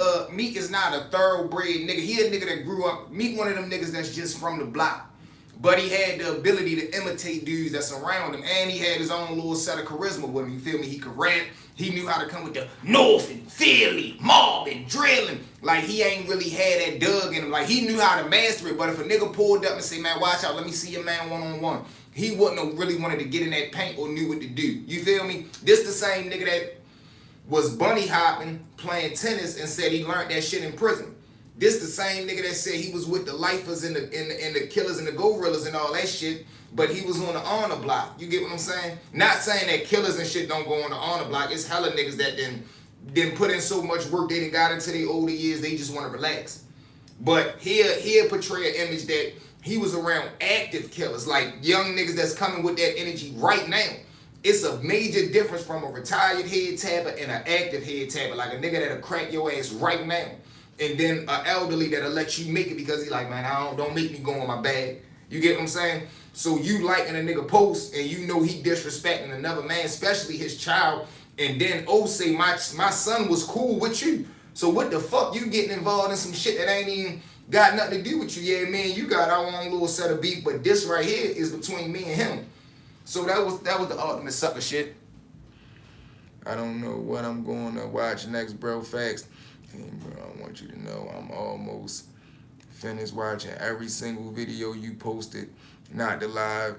is not a thoroughbred nigga. He a nigga that grew up. Meek one of them niggas that's just from the block. But he had the ability to imitate dudes that's around him. And he had his own little set of charisma with him. You feel me? He could rap. He knew how to come with the North and Philly, mob and drilling. Like, he ain't really had that dug in him. Like, he knew how to master it. But if a nigga pulled up and say, man, watch out, let me see your man one-on-one, he wouldn't have really wanted to get in that paint or knew what to do. You feel me? This the same nigga that was bunny hopping, playing tennis, and said he learned that shit in prison. This the same nigga that said he was with the lifers and the killers and the gorillas and all that shit, but he was on the honor block. You get what I'm saying? Not saying that killers and shit don't go on the honor block. It's hella niggas that didn't put in so much work, they done got into their older years, they just want to relax. But he'll portray an image that he was around active killers, like young niggas that's coming with that energy right now. It's a major difference from a retired head tabber and an active head tabber, like a nigga that'll crack your ass right now. And then an elderly that'll let you make it because he like, man, don't make me go on my bag. You get what I'm saying? So you liking a nigga post and you know he disrespecting another man, especially his child, and then say my son was cool with you. So what the fuck you getting involved in some shit that ain't even got nothing to do with you? Yeah, man, you got our own little set of beef, but this right here is between me and him. So that was the ultimate sucker shit. I don't know what I'm going to watch next, bro. Facts. Hey, bro, I want you to know I'm almost finished watching every single video you posted. Not the live,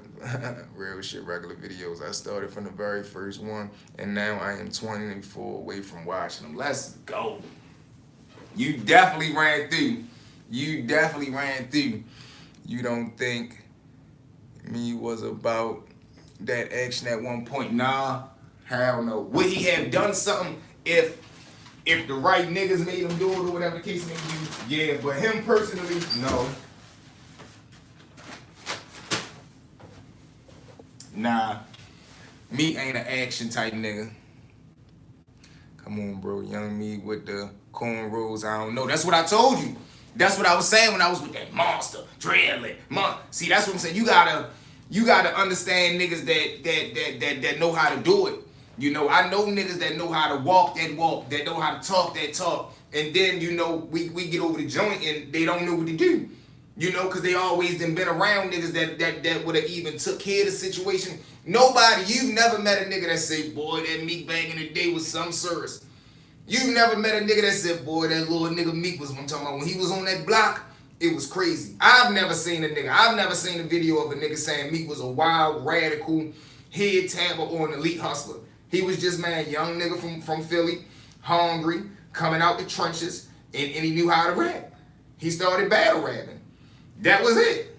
real shit, regular videos. I started from the very first one, and now I am 24 away from watching them. Let's go. You definitely ran through. You don't think me was about that action at one point? Nah, hell no. Would he have done something if if the right niggas made him do it or whatever the case may be, yeah. But him personally, no. Nah. Meek ain't an action type nigga. Come on, bro. Young Meek with the cornrows, I don't know. That's what I told you. That's what I was saying when I was with that monster, dreadlet. See, that's what I'm saying. You gotta understand niggas that know how to do it. You know, I know niggas that know how to walk, that know how to talk, that talk. And then, you know, we get over the joint and they don't know what to do. You know, because they always been around niggas that would have even took care of the situation. Nobody, you've never met a nigga that say, boy, that Meek back in the day was some service. You've never met a nigga that said, boy, that little nigga Meek was, I'm talking about, when he was on that block, it was crazy. I've never seen a video of a nigga saying Meek was a wild, radical, head tabber or an elite hustler. He was just, man, young nigga from Philly, hungry, coming out the trenches, and he knew how to rap. He started battle rapping. That was it.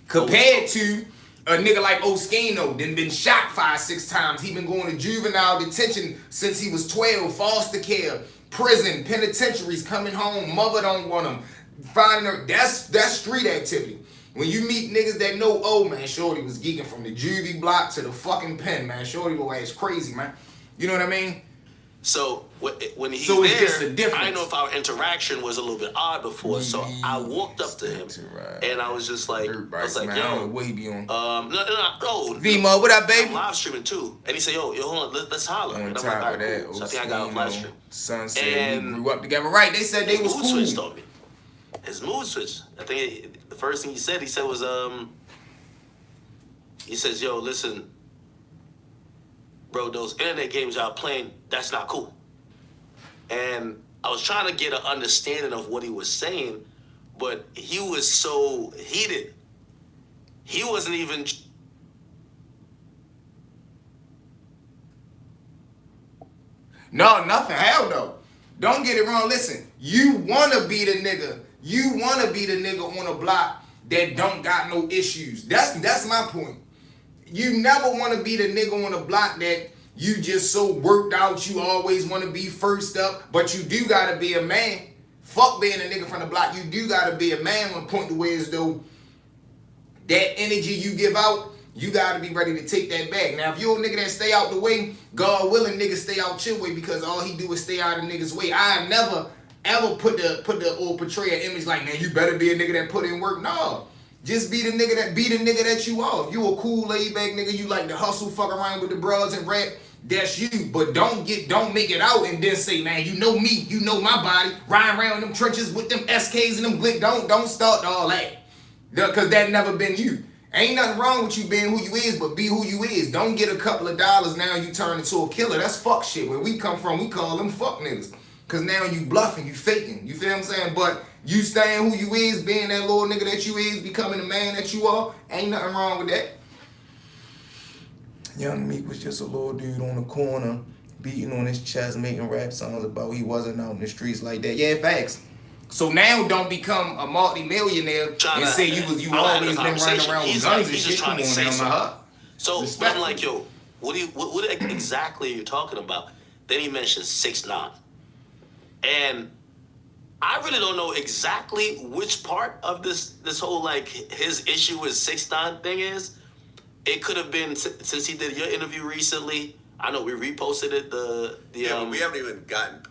Compared to a nigga like Oskino, then been shot 5-6 times. He been going to juvenile detention since he was 12, foster care, prison, penitentiaries, coming home, mother don't want him. Finding her, that's street activity. When you meet niggas that know, oh man, Shorty was geeking from the juvie block to the fucking pen, man. Shorty go ass crazy, man. You know what I mean? So when he's so it's there, just a difference. I didn't know if our interaction was a little bit odd before, so I walked up to him and I was just like, man, yo, I don't know what he be on. No. V-Mo, what up, baby? I'm live streaming too, and he said, yo, hold on, let's holler. On and I'm top like, all of right, that, cool. So I think I got a live stream. Son said we grew up together, right? They said they was mood cool. switched on me. His mood switched. I think the first thing he said was, he says, yo, listen, bro, those internet games y'all playing, that's not cool. And I was trying to get an understanding of what he was saying, but he was so heated. He wasn't even... No, nothing. Hell no. Don't get it wrong. Listen, you want to be the nigga. You want to be the nigga on a block that don't got no issues. That's my point. You never want to be the nigga on a block that you just so worked out, you always want to be first up, but you do got to be a man. Fuck being a nigga from the block. You do got to be a man when point to where as though that energy you give out, you got to be ready to take that back. Now, if you're a nigga that stay out the way, God willing, niggas stay out your way because all he do is stay out of niggas' way. I never, ever put the or portray an image like, man, you better be a nigga that put in work. No. Just be the nigga that you are. If you a cool laid back nigga, you like to hustle, fuck around with the bros and rap, that's you. But don't make it out and then say, man, you know me, you know my body, riding around them trenches with them SKs and them glick. Don't start all that. Cause that never been you. Ain't nothing wrong with you being who you is, but be who you is. Don't get a couple of dollars now you turn into a killer. That's fuck shit. Where we come from, we call them fuck niggas. Cause now you bluffing, you faking. You feel what I'm saying? But you staying who you is, being that little nigga that you is, becoming the man that you are, ain't nothing wrong with that. Young Meek was just a little dude on the corner, beating on his chest, making rap songs about he wasn't out in the streets like that. Yeah, facts. So now don't become a multi-millionaire and say you always been running around with guns and shit. Come on now, So I'm like, yo, what exactly are you talking about? Then he mentioned 6ix9ine. And I really don't know exactly which part of this whole like his issue with 6ix9ine thing is. It could have been since he did your interview recently. I know we reposted it. We haven't even gotten.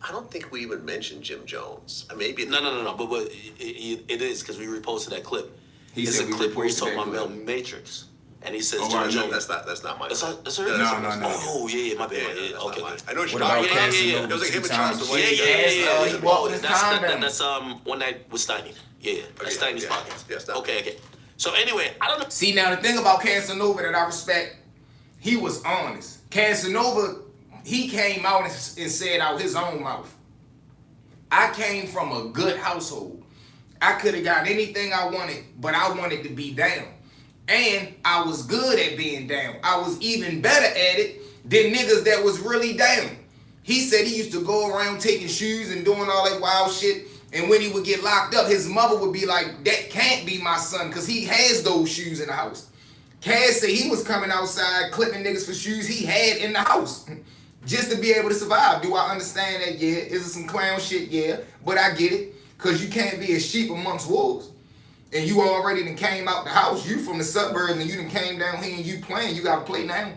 I don't think we even mentioned Jim Jones. Maybe no. But it is because we reposted that clip. It's a clip where he's talking about Mel Matrix. And he says, Jim Jones. That's not my. That's her? No. Oh, yeah, my bad. Yeah, okay. I know what you're talking about. Yeah. It was like him and Charles. That's one night with Steiny. Yeah, that's Steiny's podcast. Yes. Okay. So anyway, I don't know. See, now the thing about Casanova that I respect, he was honest. Casanova, he came out and said out his own mouth, I came from a good household. I could have got anything I wanted, but I wanted to be down. And I was good at being down. I was even better at it than niggas that was really down. He said he used to go around taking shoes and doing all that wild shit. And when he would get locked up, his mother would be like, that can't be my son, because he has those shoes in the house. Cass said he was coming outside clipping niggas for shoes he had in the house. just to be able to survive. Do I understand that? Yeah. Is it some clown shit? Yeah. But I get it. Because you can't be a sheep amongst wolves. And you already done came out the house. You from the suburbs and you done came down here and you playing. You got to play now.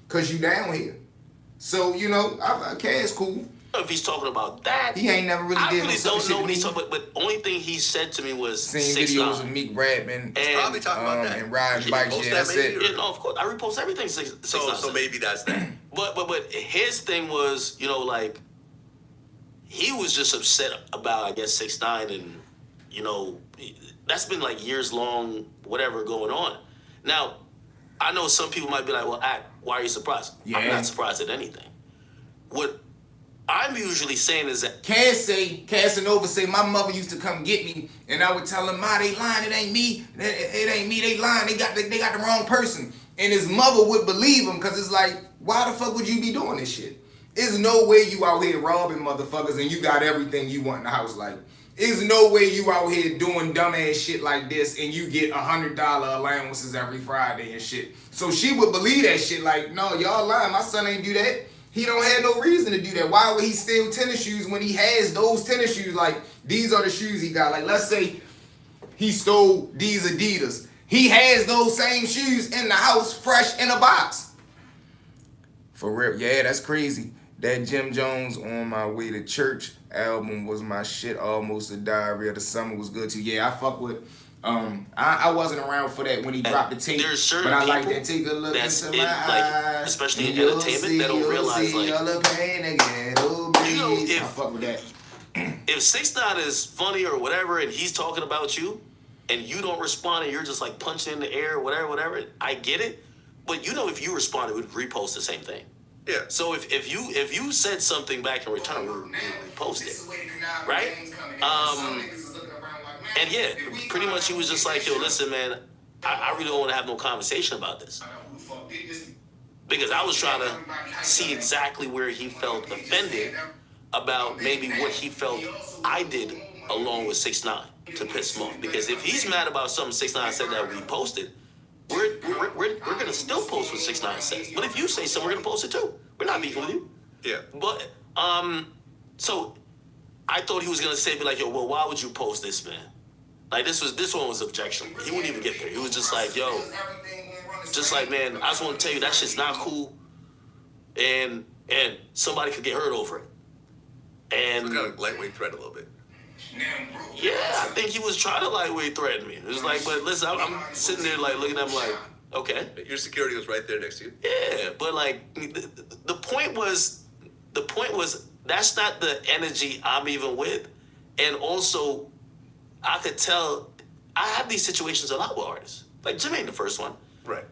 Because you down here. So, you know, Cass cool. If he's talking about that, he ain't never really did I really don't know what he's talking about. But only thing he said to me was seen videos of Meek rapping and probably talking about that and riding bikes. Yeah, that's it. Yeah, no, of course, I repost everything. So maybe that's that. But his thing was, you know, like he was just upset about, I guess, 6ix9ine, and you know, that's been like years long, whatever going on. Now, I know some people might be like, well, why are you surprised? Yeah. I'm not surprised at anything. What I'm usually saying is that Casanova say, my mother used to come get me, and I would tell him, Ma, they lying, it ain't me, they lying, they got the wrong person. And his mother would believe him, because it's like, why the fuck would you be doing this shit? There's no way you out here robbing motherfuckers and you got everything you want in the house. Like, there's no way you out here doing dumbass shit like this and you get $100 allowances every Friday and shit. So she would believe that shit. Like, no, y'all lying, my son ain't do that. He don't have no reason to do that. Why would he steal tennis shoes when he has those tennis shoes? Like, these are the shoes he got. Like, let's say he stole these Adidas. He has those same shoes in the house, fresh in a box. For real. Yeah, that's crazy. That Jim Jones On My Way to Church album was my shit. Almost a Diary of the Summer was good too. Yeah, I fuck with. I wasn't around for that when he dropped the tape, but I like that. Take a look into my eyes, especially in entertainment, that don't realize like all the pain again. Oh, you know, I fuck with that. If 6ix9ine is funny or whatever, and he's talking about you, and you don't respond, and you're just like punching in the air, whatever, I get it. But you know, if you responded, we'd repost the same thing. Yeah. So if you said something back in return, we would post it, right? And yeah, pretty much he was just like, yo, listen, man, I really don't want to have no conversation about this. Because I was trying to see exactly where he felt offended about maybe what he felt I did along with 6ix9ine to piss him off. Because if he's mad about something 6ix9ine said that we posted, we're gonna still post what 6ix9ine says. But if you say something, we're gonna post it too. We're not beefing with you. Yeah. But so I thought he was gonna say, be like, yo, well, why would you post this, man? Like this one was objectionable. He wouldn't even get there. He was just like, yo, just like, man, I just want to tell you that shit's not cool, and somebody could get hurt over it. And so kind of lightweight threat a little bit. Yeah, I think he was trying to lightweight threaten me. It was like, but listen, I'm sitting there like looking at him like, okay. Your security was right there next to you. Yeah, but like the point was that's not the energy I'm even with, and also I could tell I have these situations a lot with artists. Like Jim ain't the first one. Right.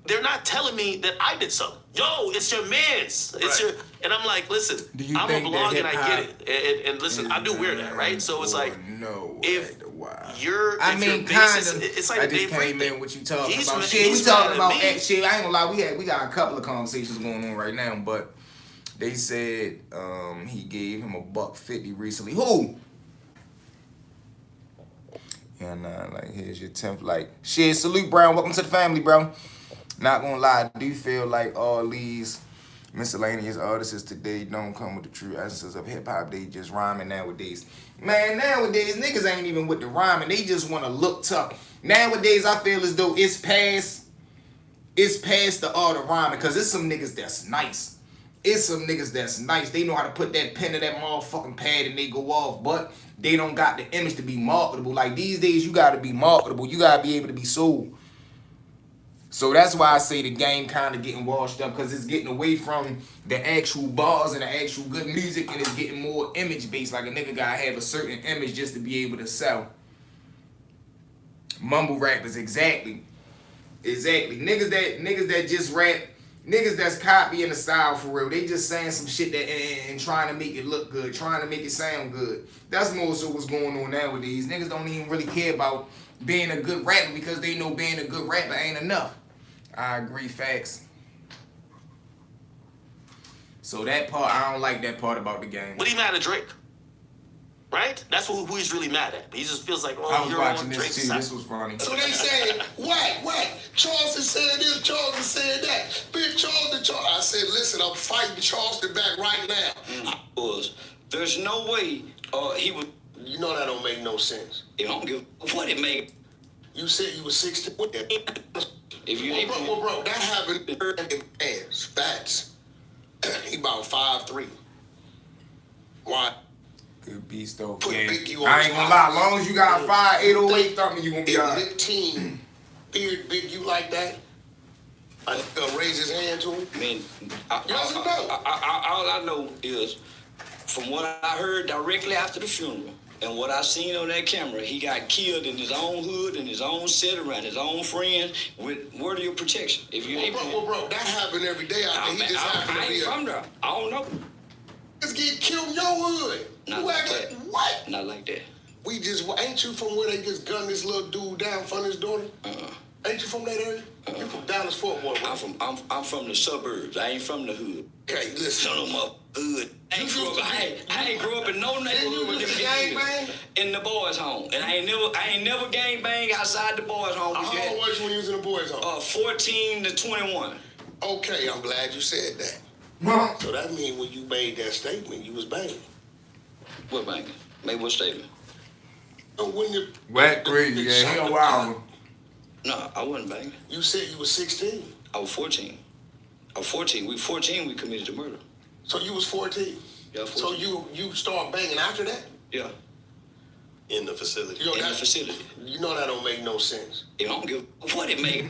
They're not telling me that I did something. Yo, it's your man's. It's your, and I'm like, listen, I'm a blog and I get it. And listen, I do wear that, right? So it's like, if you're, I mean, kind of. It's like I just came in what you talking about. Shit, we talking about shit. I ain't gonna lie. We got a couple of conversations going on right now, but they said he gave him $150 recently. Who? And like, here's your 10th. Like, shit, salute, Brown. Welcome to the family, bro. Not gonna lie, I do feel like all these miscellaneous artists today don't come with the true essences of hip-hop. They just rhyming nowadays. Man, nowadays, niggas ain't even with the rhyming. They just want to look tough. Nowadays, I feel as though it's past the art of rhyming, because it's some niggas that's nice. It's some niggas that's nice. They know how to put that pen to that motherfucking pad and they go off, but they don't got the image to be marketable. Like, these days, you got to be marketable. You got to be able to be sold. So that's why I say the game kind of getting washed up, because it's getting away from the actual bars and the actual good music, and it's getting more image-based. Like, a nigga gotta have a certain image just to be able to sell. Mumble rappers, exactly. Niggas that just rap, niggas that's copying the style for real. They just saying some shit that and trying to make it look good, trying to make it sound good. That's more so what's going on nowadays. Niggas don't even really care about being a good rapper, because they know being a good rapper ain't enough. I agree, facts. So that part, I don't like that part about the game. But he mad at Drake, right? That's who he's really mad at. He just feels like, oh, you're on Drake's side. This was funny. So they saying, what? Charles is saying this, Charles is saying that. Big Charles and Charles. I said, listen. said, I'm fighting Charleston back right now. There's no way he would. You know that don't make no sense. It don't give what it make. You said you were 16. If you ain't bro, that happened in hands. Facts. He about 5'3". Why? Good beast though. Put Big U on I ain't gonna lie. As long as you got 5'8" thumping, you gonna be alright. If team beard Big U like that, I gonna raise his hand to him. I mean, Yes or no? all I know is from what I heard directly after the funeral and what I seen on that camera, he got killed in his own hood, in his own city, around his own friends, with word of your protection. If you ain't bro, that happened every day out there. He just happened I to be ain't from there. I don't know. Just get killed in your hood. Not You like act that. what? Not like that. We just ain't you from where they just gunned this little dude down in front of his daughter? Ain't you from that area? You from Dallas Fort Worth? I'm from the suburbs. I ain't from the hood. Okay, listen. No more hood. I ain't grew up in no neighborhood with them gang bang? in the boys' home, and I ain't never gang bang outside the boys' home. How old was you when you was in the boys' home? 14 to 21. Okay, I'm glad you said that. So that means when you made that statement, you was banging. What banging? Made what statement? When you Whack crazy, yeah, he a wild one. No, I wasn't banging. You said you was 16. I was 14. I was 14. We committed the murder. So you was 14? Yeah, 14. So you start banging after that? Yeah. In the facility. In the facility. You know that don't make no sense. It don't give what it make.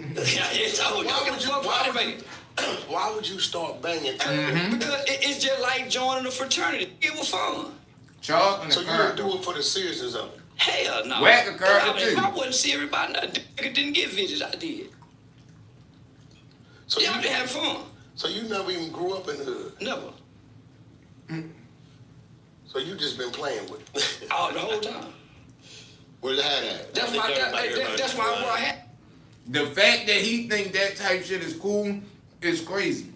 Why would you start banging? Because it's just like joining a fraternity. It was fun. Charles So you didn't do it for the seriousness of it? Hell no. Whack a curve too. I wasn't serious about nothing. Nigga didn't get visits. I did. So yeah, I had fun. So you never even grew up in the hood? Never. So you just been playing with it? Oh, the whole time. Where's the hat at? That's why I wore a hat. The fact that he think that type shit is cool is crazy.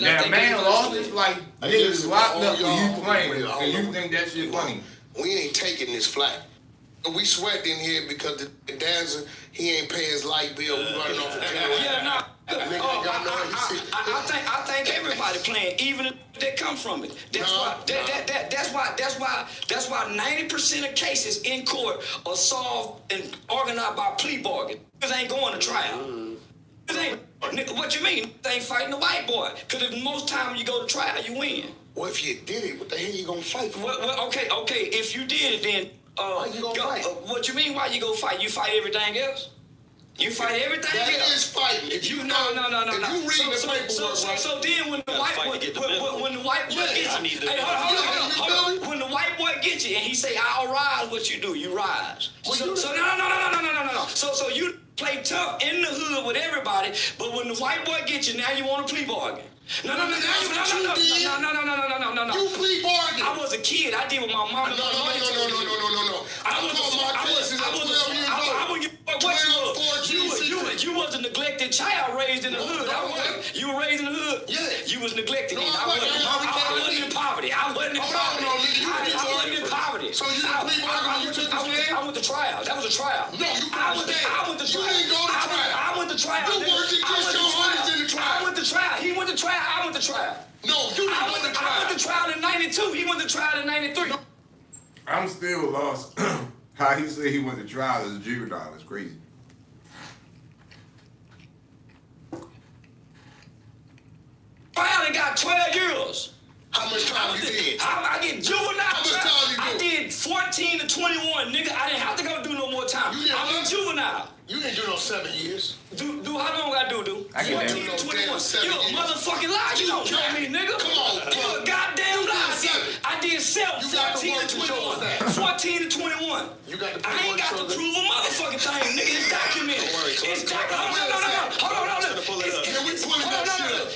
Now, man lost his life. Niggas locked up for you playing, and you think that shit funny. We ain't taking this flag. We sweat in here because the dancer, he ain't pay his light bill. We running off the camera. Yeah, no. I think everybody playing, even if they come from it. That's why 90% of cases in court are solved and organized by plea bargain. Because ain't going to trial. What you mean? They ain't fighting the white boy. Because if most time you go to trial, you win. Well, if you did it, what the hell you gonna fight for? Well, okay. If you did it, then why you gonna fight? What you mean? Why you go fight? You fight everything else. You fight everything that else. Is fighting. If you no. If you read the paperwork, so then when the white boy gets you, when the white boy gets you and he say, "I'll rise," what you do? You rise. No. So you play tough in the hood with everybody, but when the white boy gets you, now you want a plea bargain. No. You plea bargain. I was a kid. I did what my mama. No. You was a neglected child raised in the hood. You were raised in the hood. Yeah. You was neglected. I wasn't in poverty. I wasn't in poverty. So you didn't plea bargain when you took the stand? I went to trial. That was a trial. No, you I went to trial. You didn't go to trial. I went to trial. You worked against your homies in the trial. I went to trial. He went to trial. I went to trial. No, you didn't go to trial. I went to trial in 92. He went to trial in 93. I'm still lost. How he said he went to trial as a juvenile is crazy. Trial and got 12 years. How much time you did? I get juvenile. How much time you I did 14 to 21, nigga. I didn't have to go do no more time. I'm in juvenile. You didn't do no 7 years. Do how long I do? I get 14 to 21. You a motherfucking lie. You don't know me, nigga. Come on, you a goddamn lie. I did 14 to 21. 14 to 21. You got the I ain't got to prove a motherfucking thing, nigga. It's documented. It's documented. Hold on.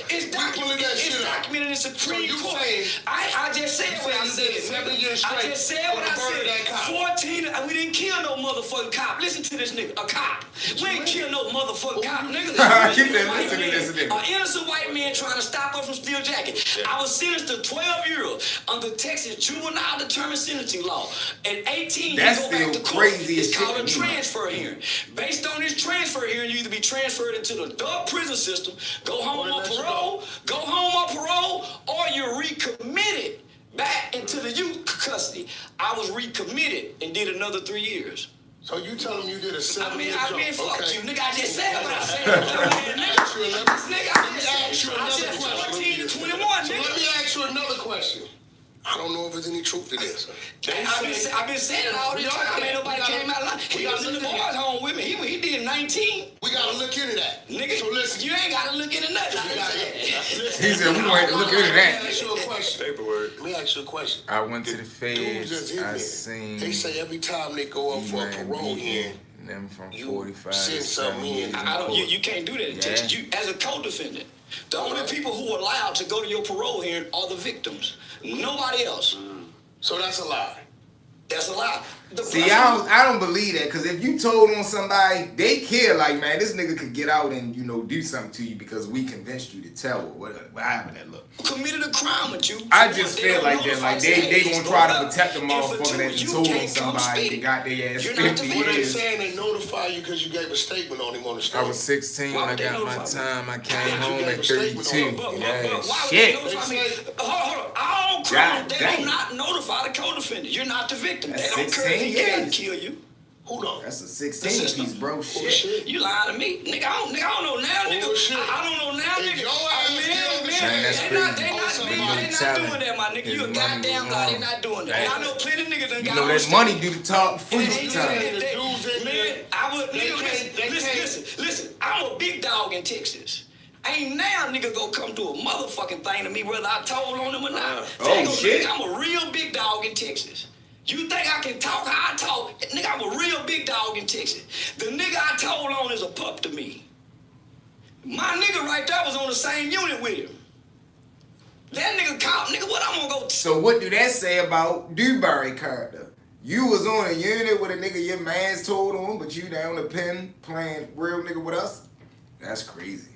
It's documented in the Supreme Court. I just said what I said. 7 years straight. I just said what I said. 14, we didn't kill no motherfucking cop. Listen to this nigga, a cop. We ain't kill no motherfucking cop, nigga. Keep that listening. An innocent white man trying to stop her from steel jacket. I was sentenced to 12 years under Texas juvenile determined sentencing law. At 18, That's you go back to still court. crazy as It's shit called a to me. transfer hearing. Based on this transfer hearing, you either be transferred into the adult prison system, go home on parole, or you're recommitted back into the youth custody. I was recommitted and did another 3 years. So you tell him you did a 7-year I jump. mean, fuck Okay. you, nigga. I just said what I said. Let me ask you another I 14 to 21, So nigga. let me ask you another question. I don't know if there's any truth to this. I've been saying it all the time. Ain't nobody came out alive. He was in the boys' home with me. He did 19. We gotta look into that. Nigga, so listen, you ain't gotta look into nothing. He said we gonna have to look into Let that. me ask you a question. Paperwork. Let me ask you a question. I went to the Dudes feds. just hit I me. seen They say every time they go up for a parole hearing, them from you 45 send to something 70 in. I don't. You can't do that in Texas. You, as a co-defendant, the only people who are allowed to go to your parole hearing are the victims. Nobody else. So that's a lie. That's a lie. See, I don't believe that, because if you told on somebody, they care like, man, this nigga could get out and, you know, do something to you because we convinced you to tell or whatever that look. Committed a crime with you. I just feel like that, like they gonna try to protect the motherfucker that told on somebody that got their ass 50 What they years. saying, they notify you because you gave a statement on him on the I stand. was 16 when I got my time. I came home at 32. Why Yeah, would shit. they notify me? Hold on. All crimes, God they damn. do not notify the co-defendant. You're not the victim. That's They don't care if he 16 can years. kill you. Who knows? That's a 16 piece, bro. Shit. You lying to me, nigga? I don't know now, nigga. I don't know now, nigga. Man, that's They not crazy. doing that, my nigga. You a His money goddamn was lie. They wrong. not doing that. And I know plenty of niggas done You got know on that stage. money do the talk free sometimes. Man, I would, nigga, listen, I'm a big dog in Texas. Ain't now nigga gonna come do a motherfucking thing to me whether I told on him or not. Oh, shit. Nigga, I'm a real big dog in Texas. You think I can talk how I talk? Nigga, I'm a real big dog in Texas. The nigga I told on is a pup to me. My nigga right there was on the same unit with him. That nigga caught, nigga, what I'm gonna go So what do that say about Dewberry character? You was on a unit with a nigga your man's told on, but you down the pen playing real nigga with us? That's crazy.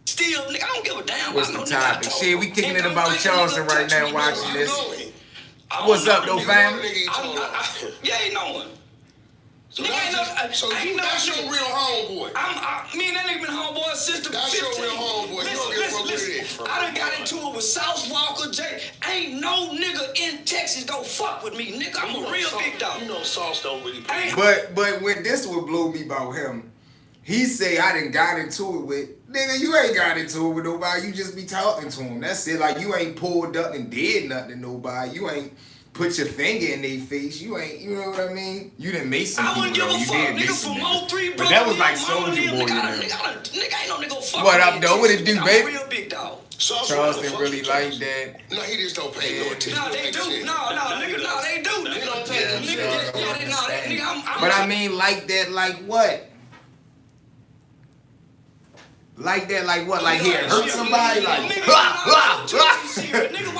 Still, nigga, I don't give a damn. What's the about no nigga I topic? told Shit, on. we kicking And it don't about think Charleston nigga right touch now me, watching nigga. this. I What's don't up, know, though, nigga. fam? Yeah, ain't no one. So that's your real homeboy. Me and that nigga been homeboys since the That's 15. your real homeboy. You don't give a fuck where it is. Listen. I done got into it with South Walker J. Ain't no nigga in Texas gon' fuck with me, nigga. I'm a real big dog. You know Sauce don't really play. But when this would blow me about him, he say I done got into it with, nigga, you ain't got into it with nobody, you just be talking to him. That's it. Like, you ain't pulled up and did nothing to nobody. You ain't put your finger in their face. You ain't, you know what I mean? You didn't make some I people wouldn't give though. a You fuck, did make nigga, some from niggas. 03, But that was like Mama, Soulja nigga, Boy, you know. nigga, ain't no nigga fuck What with up, me. though? What it do, I'm babe? a real big dog. Charleston really like that. No, he just don't pay no attention. No, they do. No, nigga, no, they do. They don't take Yeah, him sure, serious. I don't understand. I'm But I mean, like that, like what? Like that, like what? Like here, hurt somebody? Like,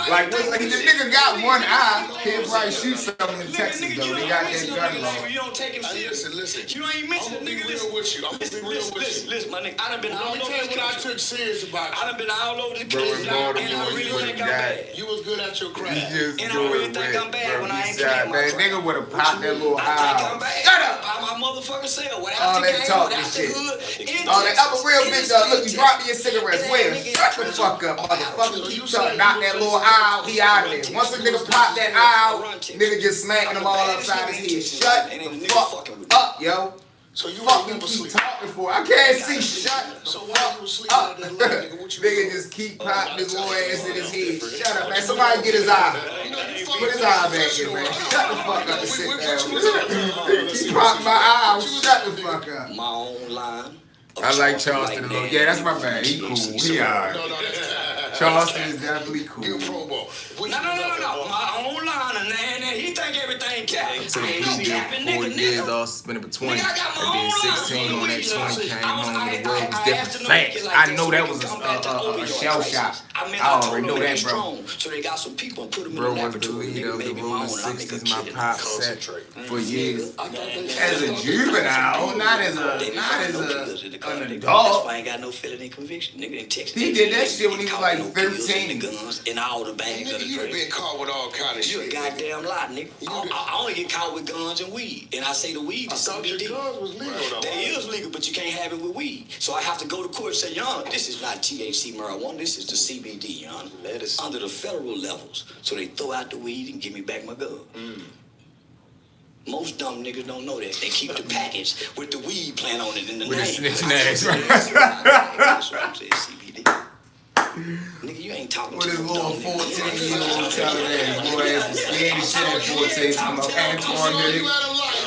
like what's like, the nigga got one eye. He'll probably shoot something in Texas, though. They got that gun law. You don't take him serious. Listen. You ain't mention I'm the nigga. gonna be real with you. I'm gonna be real with you. Listen, my nigga. I done been all Let me over tell the you what I country. took serious about I you. done been all over the Bro, in country. And I Baltimore, really you would've think I'm got bad. You was good at your You craft. just And I do really it think with, I'm bad bro, when I you ain't shot, playing my man. craft. Nigga would have popped that little I think I'm eye. bad. Shut up! By my motherfucking self. All Without the that game, talking without the shit. hood. in All that Texas, other real in big the dog. Look, you streets. dropped me your cigarettes. And Where? that nigga Shut the in fuck up, prison. motherfucker. You You say trying to you knock was that saying little you eye out, he out of there. Once a nigga pop that eye out, nigga just smacking them all upside his head. Shut the fuck up, yo. So you Fuck ain't you never keep sleep. talking for? I can't see. Shut the So fuck while you was sleeping up. at that line, nigga, what you Nigga just keep popping his little ass in his head. Shut up, man. Somebody get his eye. Put his eye back in, man. Shut the fuck up and sit down. Keep popping my eye out. Shut the fuck up. My own line. I like Charleston a little. Yeah, that's my man. He cool. He alright. Charleston is definitely cool. You a pro ball. No. My own line, and he think everything cap. To the I ain't no plea capping, deal, 40 years, nigga. all suspended for 20. Nigga, I got my I did own 16 line. on that 20, came home, and the world was I different. asked him to Facts. make it like I that know so that we was can come back to a opioid shell crisis. shock. I already know that, bro. strong, so they got some people and put them Bro in the was the laboratory. lead Nigga of the made me Rolling moan, and I make a 60s. My kid pop set for years. As a juvenile, not as an That's adult. why I ain't got no felony conviction. Nigga didn't text He did that shit when he was like 13. guns in all the bags of the You drink. been caught with all kind of You a shit. goddamn lie, nigga. I only get caught with guns and weed. And I say the weed I is thought your CBD. guns was legal though. They is legal, but you can't have it with weed. So I have to go to court and say, Your Honor, this is not THC marijuana, this is the CBD, Your Honor. That is under the federal levels. So they throw out the weed and give me back my gun. Most dumb niggas don't know that. They keep the package with the weed plant on it in the With name. the snitching ass, right? That's what I'm saying, CBD. Nigga, you ain't talking With to his no little dumb nigga. 14-year-old telling ass, boy ass was scared as shit at 14, talking about Antoine nigga.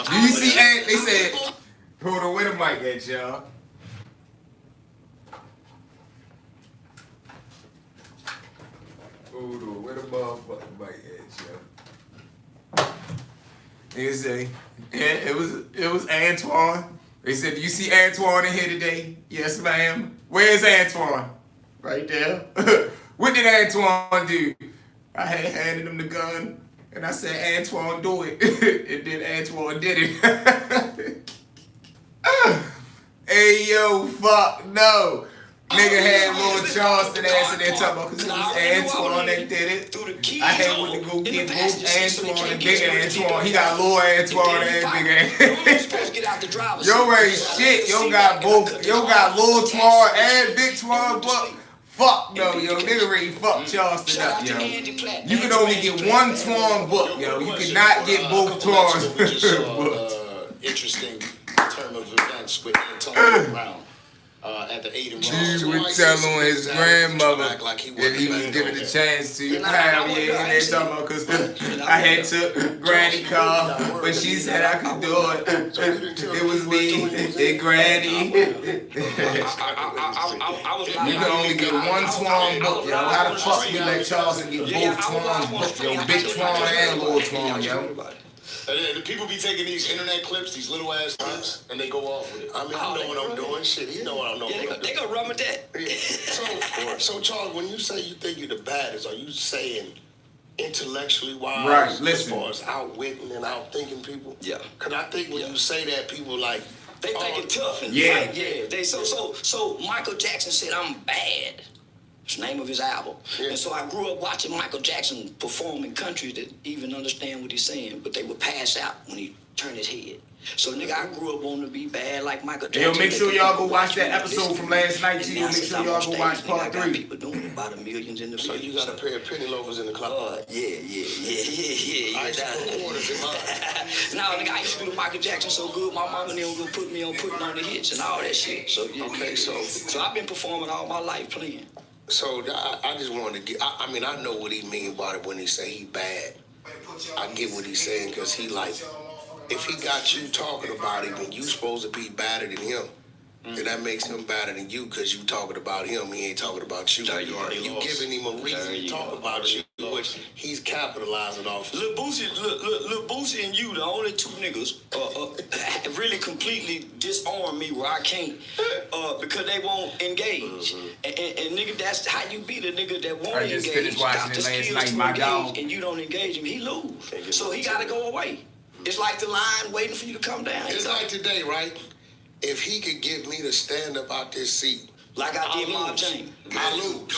Do you see Ant? They said, hold on, where the mic at, y'all? Hold on, where the motherfucking mic at, y'all? They say, yeah, it was Antoine. They said, do you see Antoine in here today? Yes, ma'am. Where's Antoine? Right there. What did Antoine do? I had handed him the gun, and I said, Antoine, do it. And then Antoine did it. Hey, yo, fuck, no. Nigga had Lord Charleston ass in there talking about, because it was Antoine that did it. I had went to go get both Antoine and Big Antoine. He got Lord Antoine and Big Antoine. Yo ain't shit. Yo got both. Yo got Lord Twan and Big Twan, but fuck no, yo. Nigga ready fuck Charleston up, yo. You can only get one Twan book, yo. You cannot get both Twans books. Interesting turn of events with Antonio Brown. At the 8 and G would tell on his grandmother if he was given the chance to. Hell yeah, and they talking about because I had took Granny car, but she said I could do it. It was me and Granny. You can only get one Twan book, yo. How the fuck you let Charleston get both Twan books, yo? Big Twan and Little Twan, yo. And the people be taking these internet clips, these little ass clips, and they go off with it. I mean, I know what I'm doing. Shit, he know what I'm doing. Yeah, they gonna run with that. Yeah. So Charles, when you say you think you're the baddest, are you saying intellectually wise? Right, listen. As far as outwitting and outthinking people? Yeah. Cause I think when you say that, people like they think it tough and yeah. fight. Yeah. They so Michael Jackson said I'm bad. It's the name of his album. Yeah. And so I grew up watching Michael Jackson perform in countries that even understand what he's saying, but they would pass out when he turned his head. So nigga, I grew up wanting to be bad like Michael Jackson. Yo, make sure y'all go watch that episode from last night too. Make sure y'all go watch part 3. People doing it by the millions in the So you got a pair of penny loafers in the club? Yeah. I used to put quarters in mine. No, nigga, I used to do the Michael Jackson so good, my mama didn't go put me on putting on the hits and all that shit. So yeah, okay, so I've been performing all my life playing. So I just wanted to get, I mean, I know what he mean by it when he say he bad. I get what he's saying because he like, if he got you talking about him and you supposed to be badder than him, then that makes him badder than you because you talking about him, he ain't talking about you. You giving him a reason to talk about you, which he's capitalizing off. Lil Boosie and you, the only two niggas, really completely disarm me where I can't, because they won't engage. And nigga, that's how you beat a nigga that won't engage. I just finished watching it last night, my dog. And you don't engage him, he lose. So he gotta go away. It's like the line waiting for you to come down. It's like today, right? If he could get me to stand up out this seat, like I did Mob James, I lose.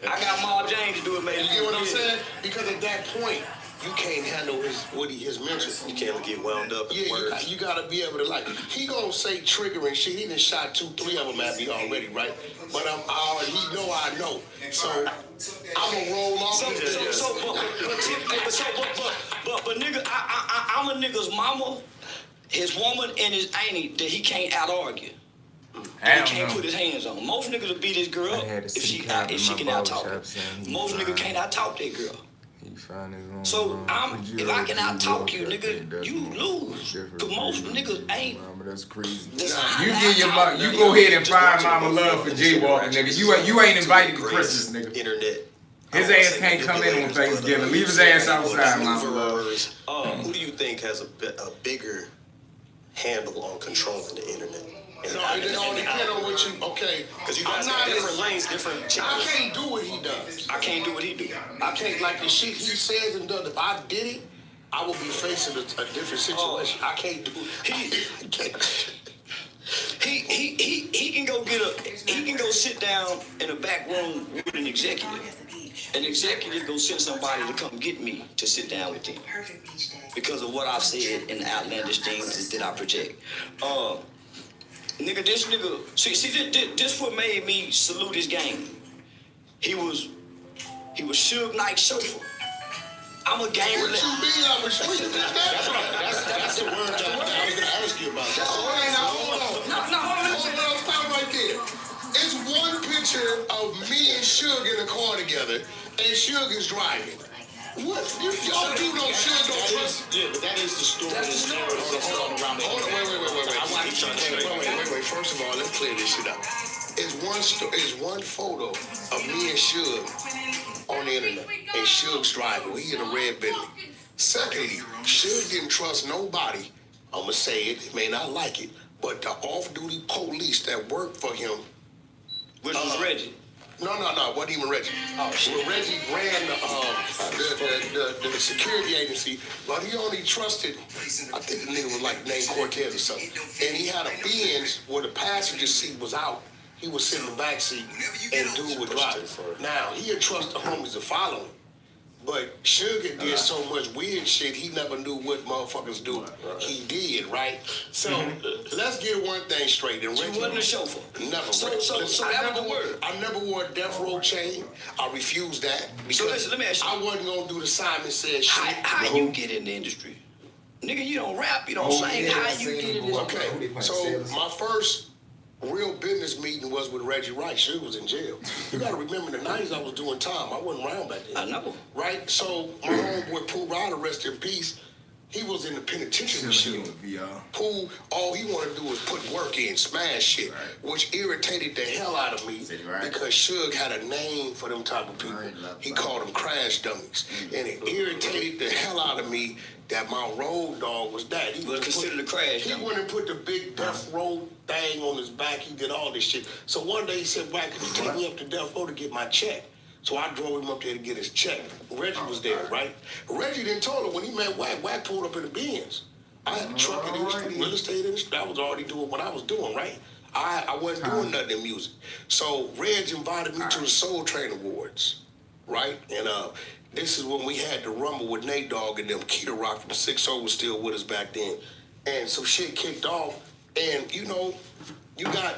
I got Mob James to do it, man. You get what I'm saying? Because at that point, you can't handle his mention. You can't get wound up in words. You gotta be able to like. He gonna say trigger and shit. He done shot 2, 3 of them at me already, right? But he know I know. So I'm gonna roll off. But nigga, I'm a nigga's mama, his woman, and his auntie that he can't out argue. He can't put his hands on. Most niggas will beat his girl up if she can out talk her. Most niggas can't out talk that girl. So if I can out talk you, nigga, you lose. Cause most niggas ain't. That's crazy. You give your mom, you go ahead and find Mama Love for Jaywalking, nigga. You ain't invited to Christmas, nigga. Internet. His ass can't come in on Thanksgiving. Leave his ass outside, Mama Love. Who do you think has a bigger handle on controlling the internet? No, it all depends on what you. Okay, Because you guys got different lanes, different I channels. can't do what he does. I can't do what he do. I can't like the shit he says and does. If I did it, I would be facing a different situation. I can't do it. He can go he can go sit down in a back room with an executive. An executive go send somebody to come get me to sit down with him because of what I've said and the outlandish things that I project. Nigga, this nigga, see, this what made me salute his game. He was Suge Knight's chauffeur. I'm a game What you mean I'm a shooter? That's the word that I was gonna ask you about. Hold on, stop right there. It's one picture of me and Suge in a car together, and Suge is driving. What? Y'all do know Suge don't trust? Yeah, but that is the story. That's the story. Hold on. Wait. First of all, let's clear this shit up. It's one photo of me and Suge on the internet, and Suge's driving. We in a red Bentley. Secondly, Suge didn't trust nobody. I'ma say it. He may not like it, but the off-duty police that worked for him. Which was Reggie. No, wasn't even Reggie. Well, Reggie ran the security agency, but he only trusted, I think the nigga was like named Cortez or something. And he had a Benz where the passenger seat was out. He was sitting in the back seat and dude would drive. Now, he'd trust the homies to follow him. But Sugar did so much weird shit, he never knew what motherfuckers do. He did, right? So, let's get one thing straight. And You wasn't a chauffeur. Never. So that was the word. I never wore a death row chain. I refused that. Because listen, let me ask you. I wasn't going to do the Simon Says shit. How you get in the industry? Nigga, you don't rap, you don't sing. yeah, How you get in this? Okay, so my first real business meeting was with Reggie Wright. She was in jail. You got to remember, in the 90s, I was doing time. I wasn't around back then. I know. Right? So my homeboy, Pooh Ryder, rest in peace, he was in the penitentiary shit. Pooh, all he wanted to do was put work in, smash shit, which irritated the hell out of me because Suge had a name for them type of people. He called them crash dummies. And it irritated the hell out of me that my road dog was that. He was considered a crash dummy. He went and put the big death row thing on his back. He did all this shit. So one day he said, "Why could you take me up to death row to get my check?" So I drove him up there to get his check. Reggie was there, right? Reggie didn't tell him when he met Wack. Wack pulled up in the Benz. I had a truck industry, real estate industry. I was already doing what I was doing, right? I wasn't doing nothing in music. So Reg invited me to the Soul Train Awards, right? And this is when we had the Rumble with Nate Dogg and them. Keita Rock from 6-0 was still with us back then. And some shit kicked off. And, you know, you got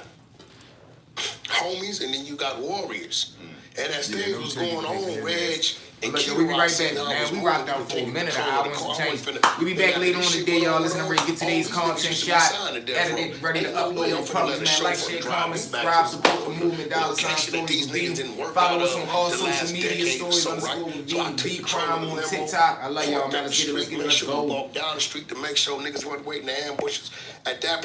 homies and then you got warriors. And as things was going on, Reg and Look, Keita we be Rock right said, back, "I man. was We going rocked to out for a take minute, control an hour of the and some car. I change. wasn't finna- We be back they later got on this today, shit y'all. going Listen, I'm on. ready to get today's All these niggas content used to be shot, signed to death row. edited, ready to Ain't no way upload I'm on finna public, let a man. Like, chauffeur share, drive comment, me back subscribe, to- support the movement, dollar sign, Catching that these stories, niggas V. didn't work Follow out us of on all the social last media, decade, stories so, underscore right? with So I V, took V control Crime of on the limo, TikTok. I love y'all, walked man. down Let's get it, the street, let's make sure we go. walked down the street to make sure niggas weren't waiting in ambushes. At that point,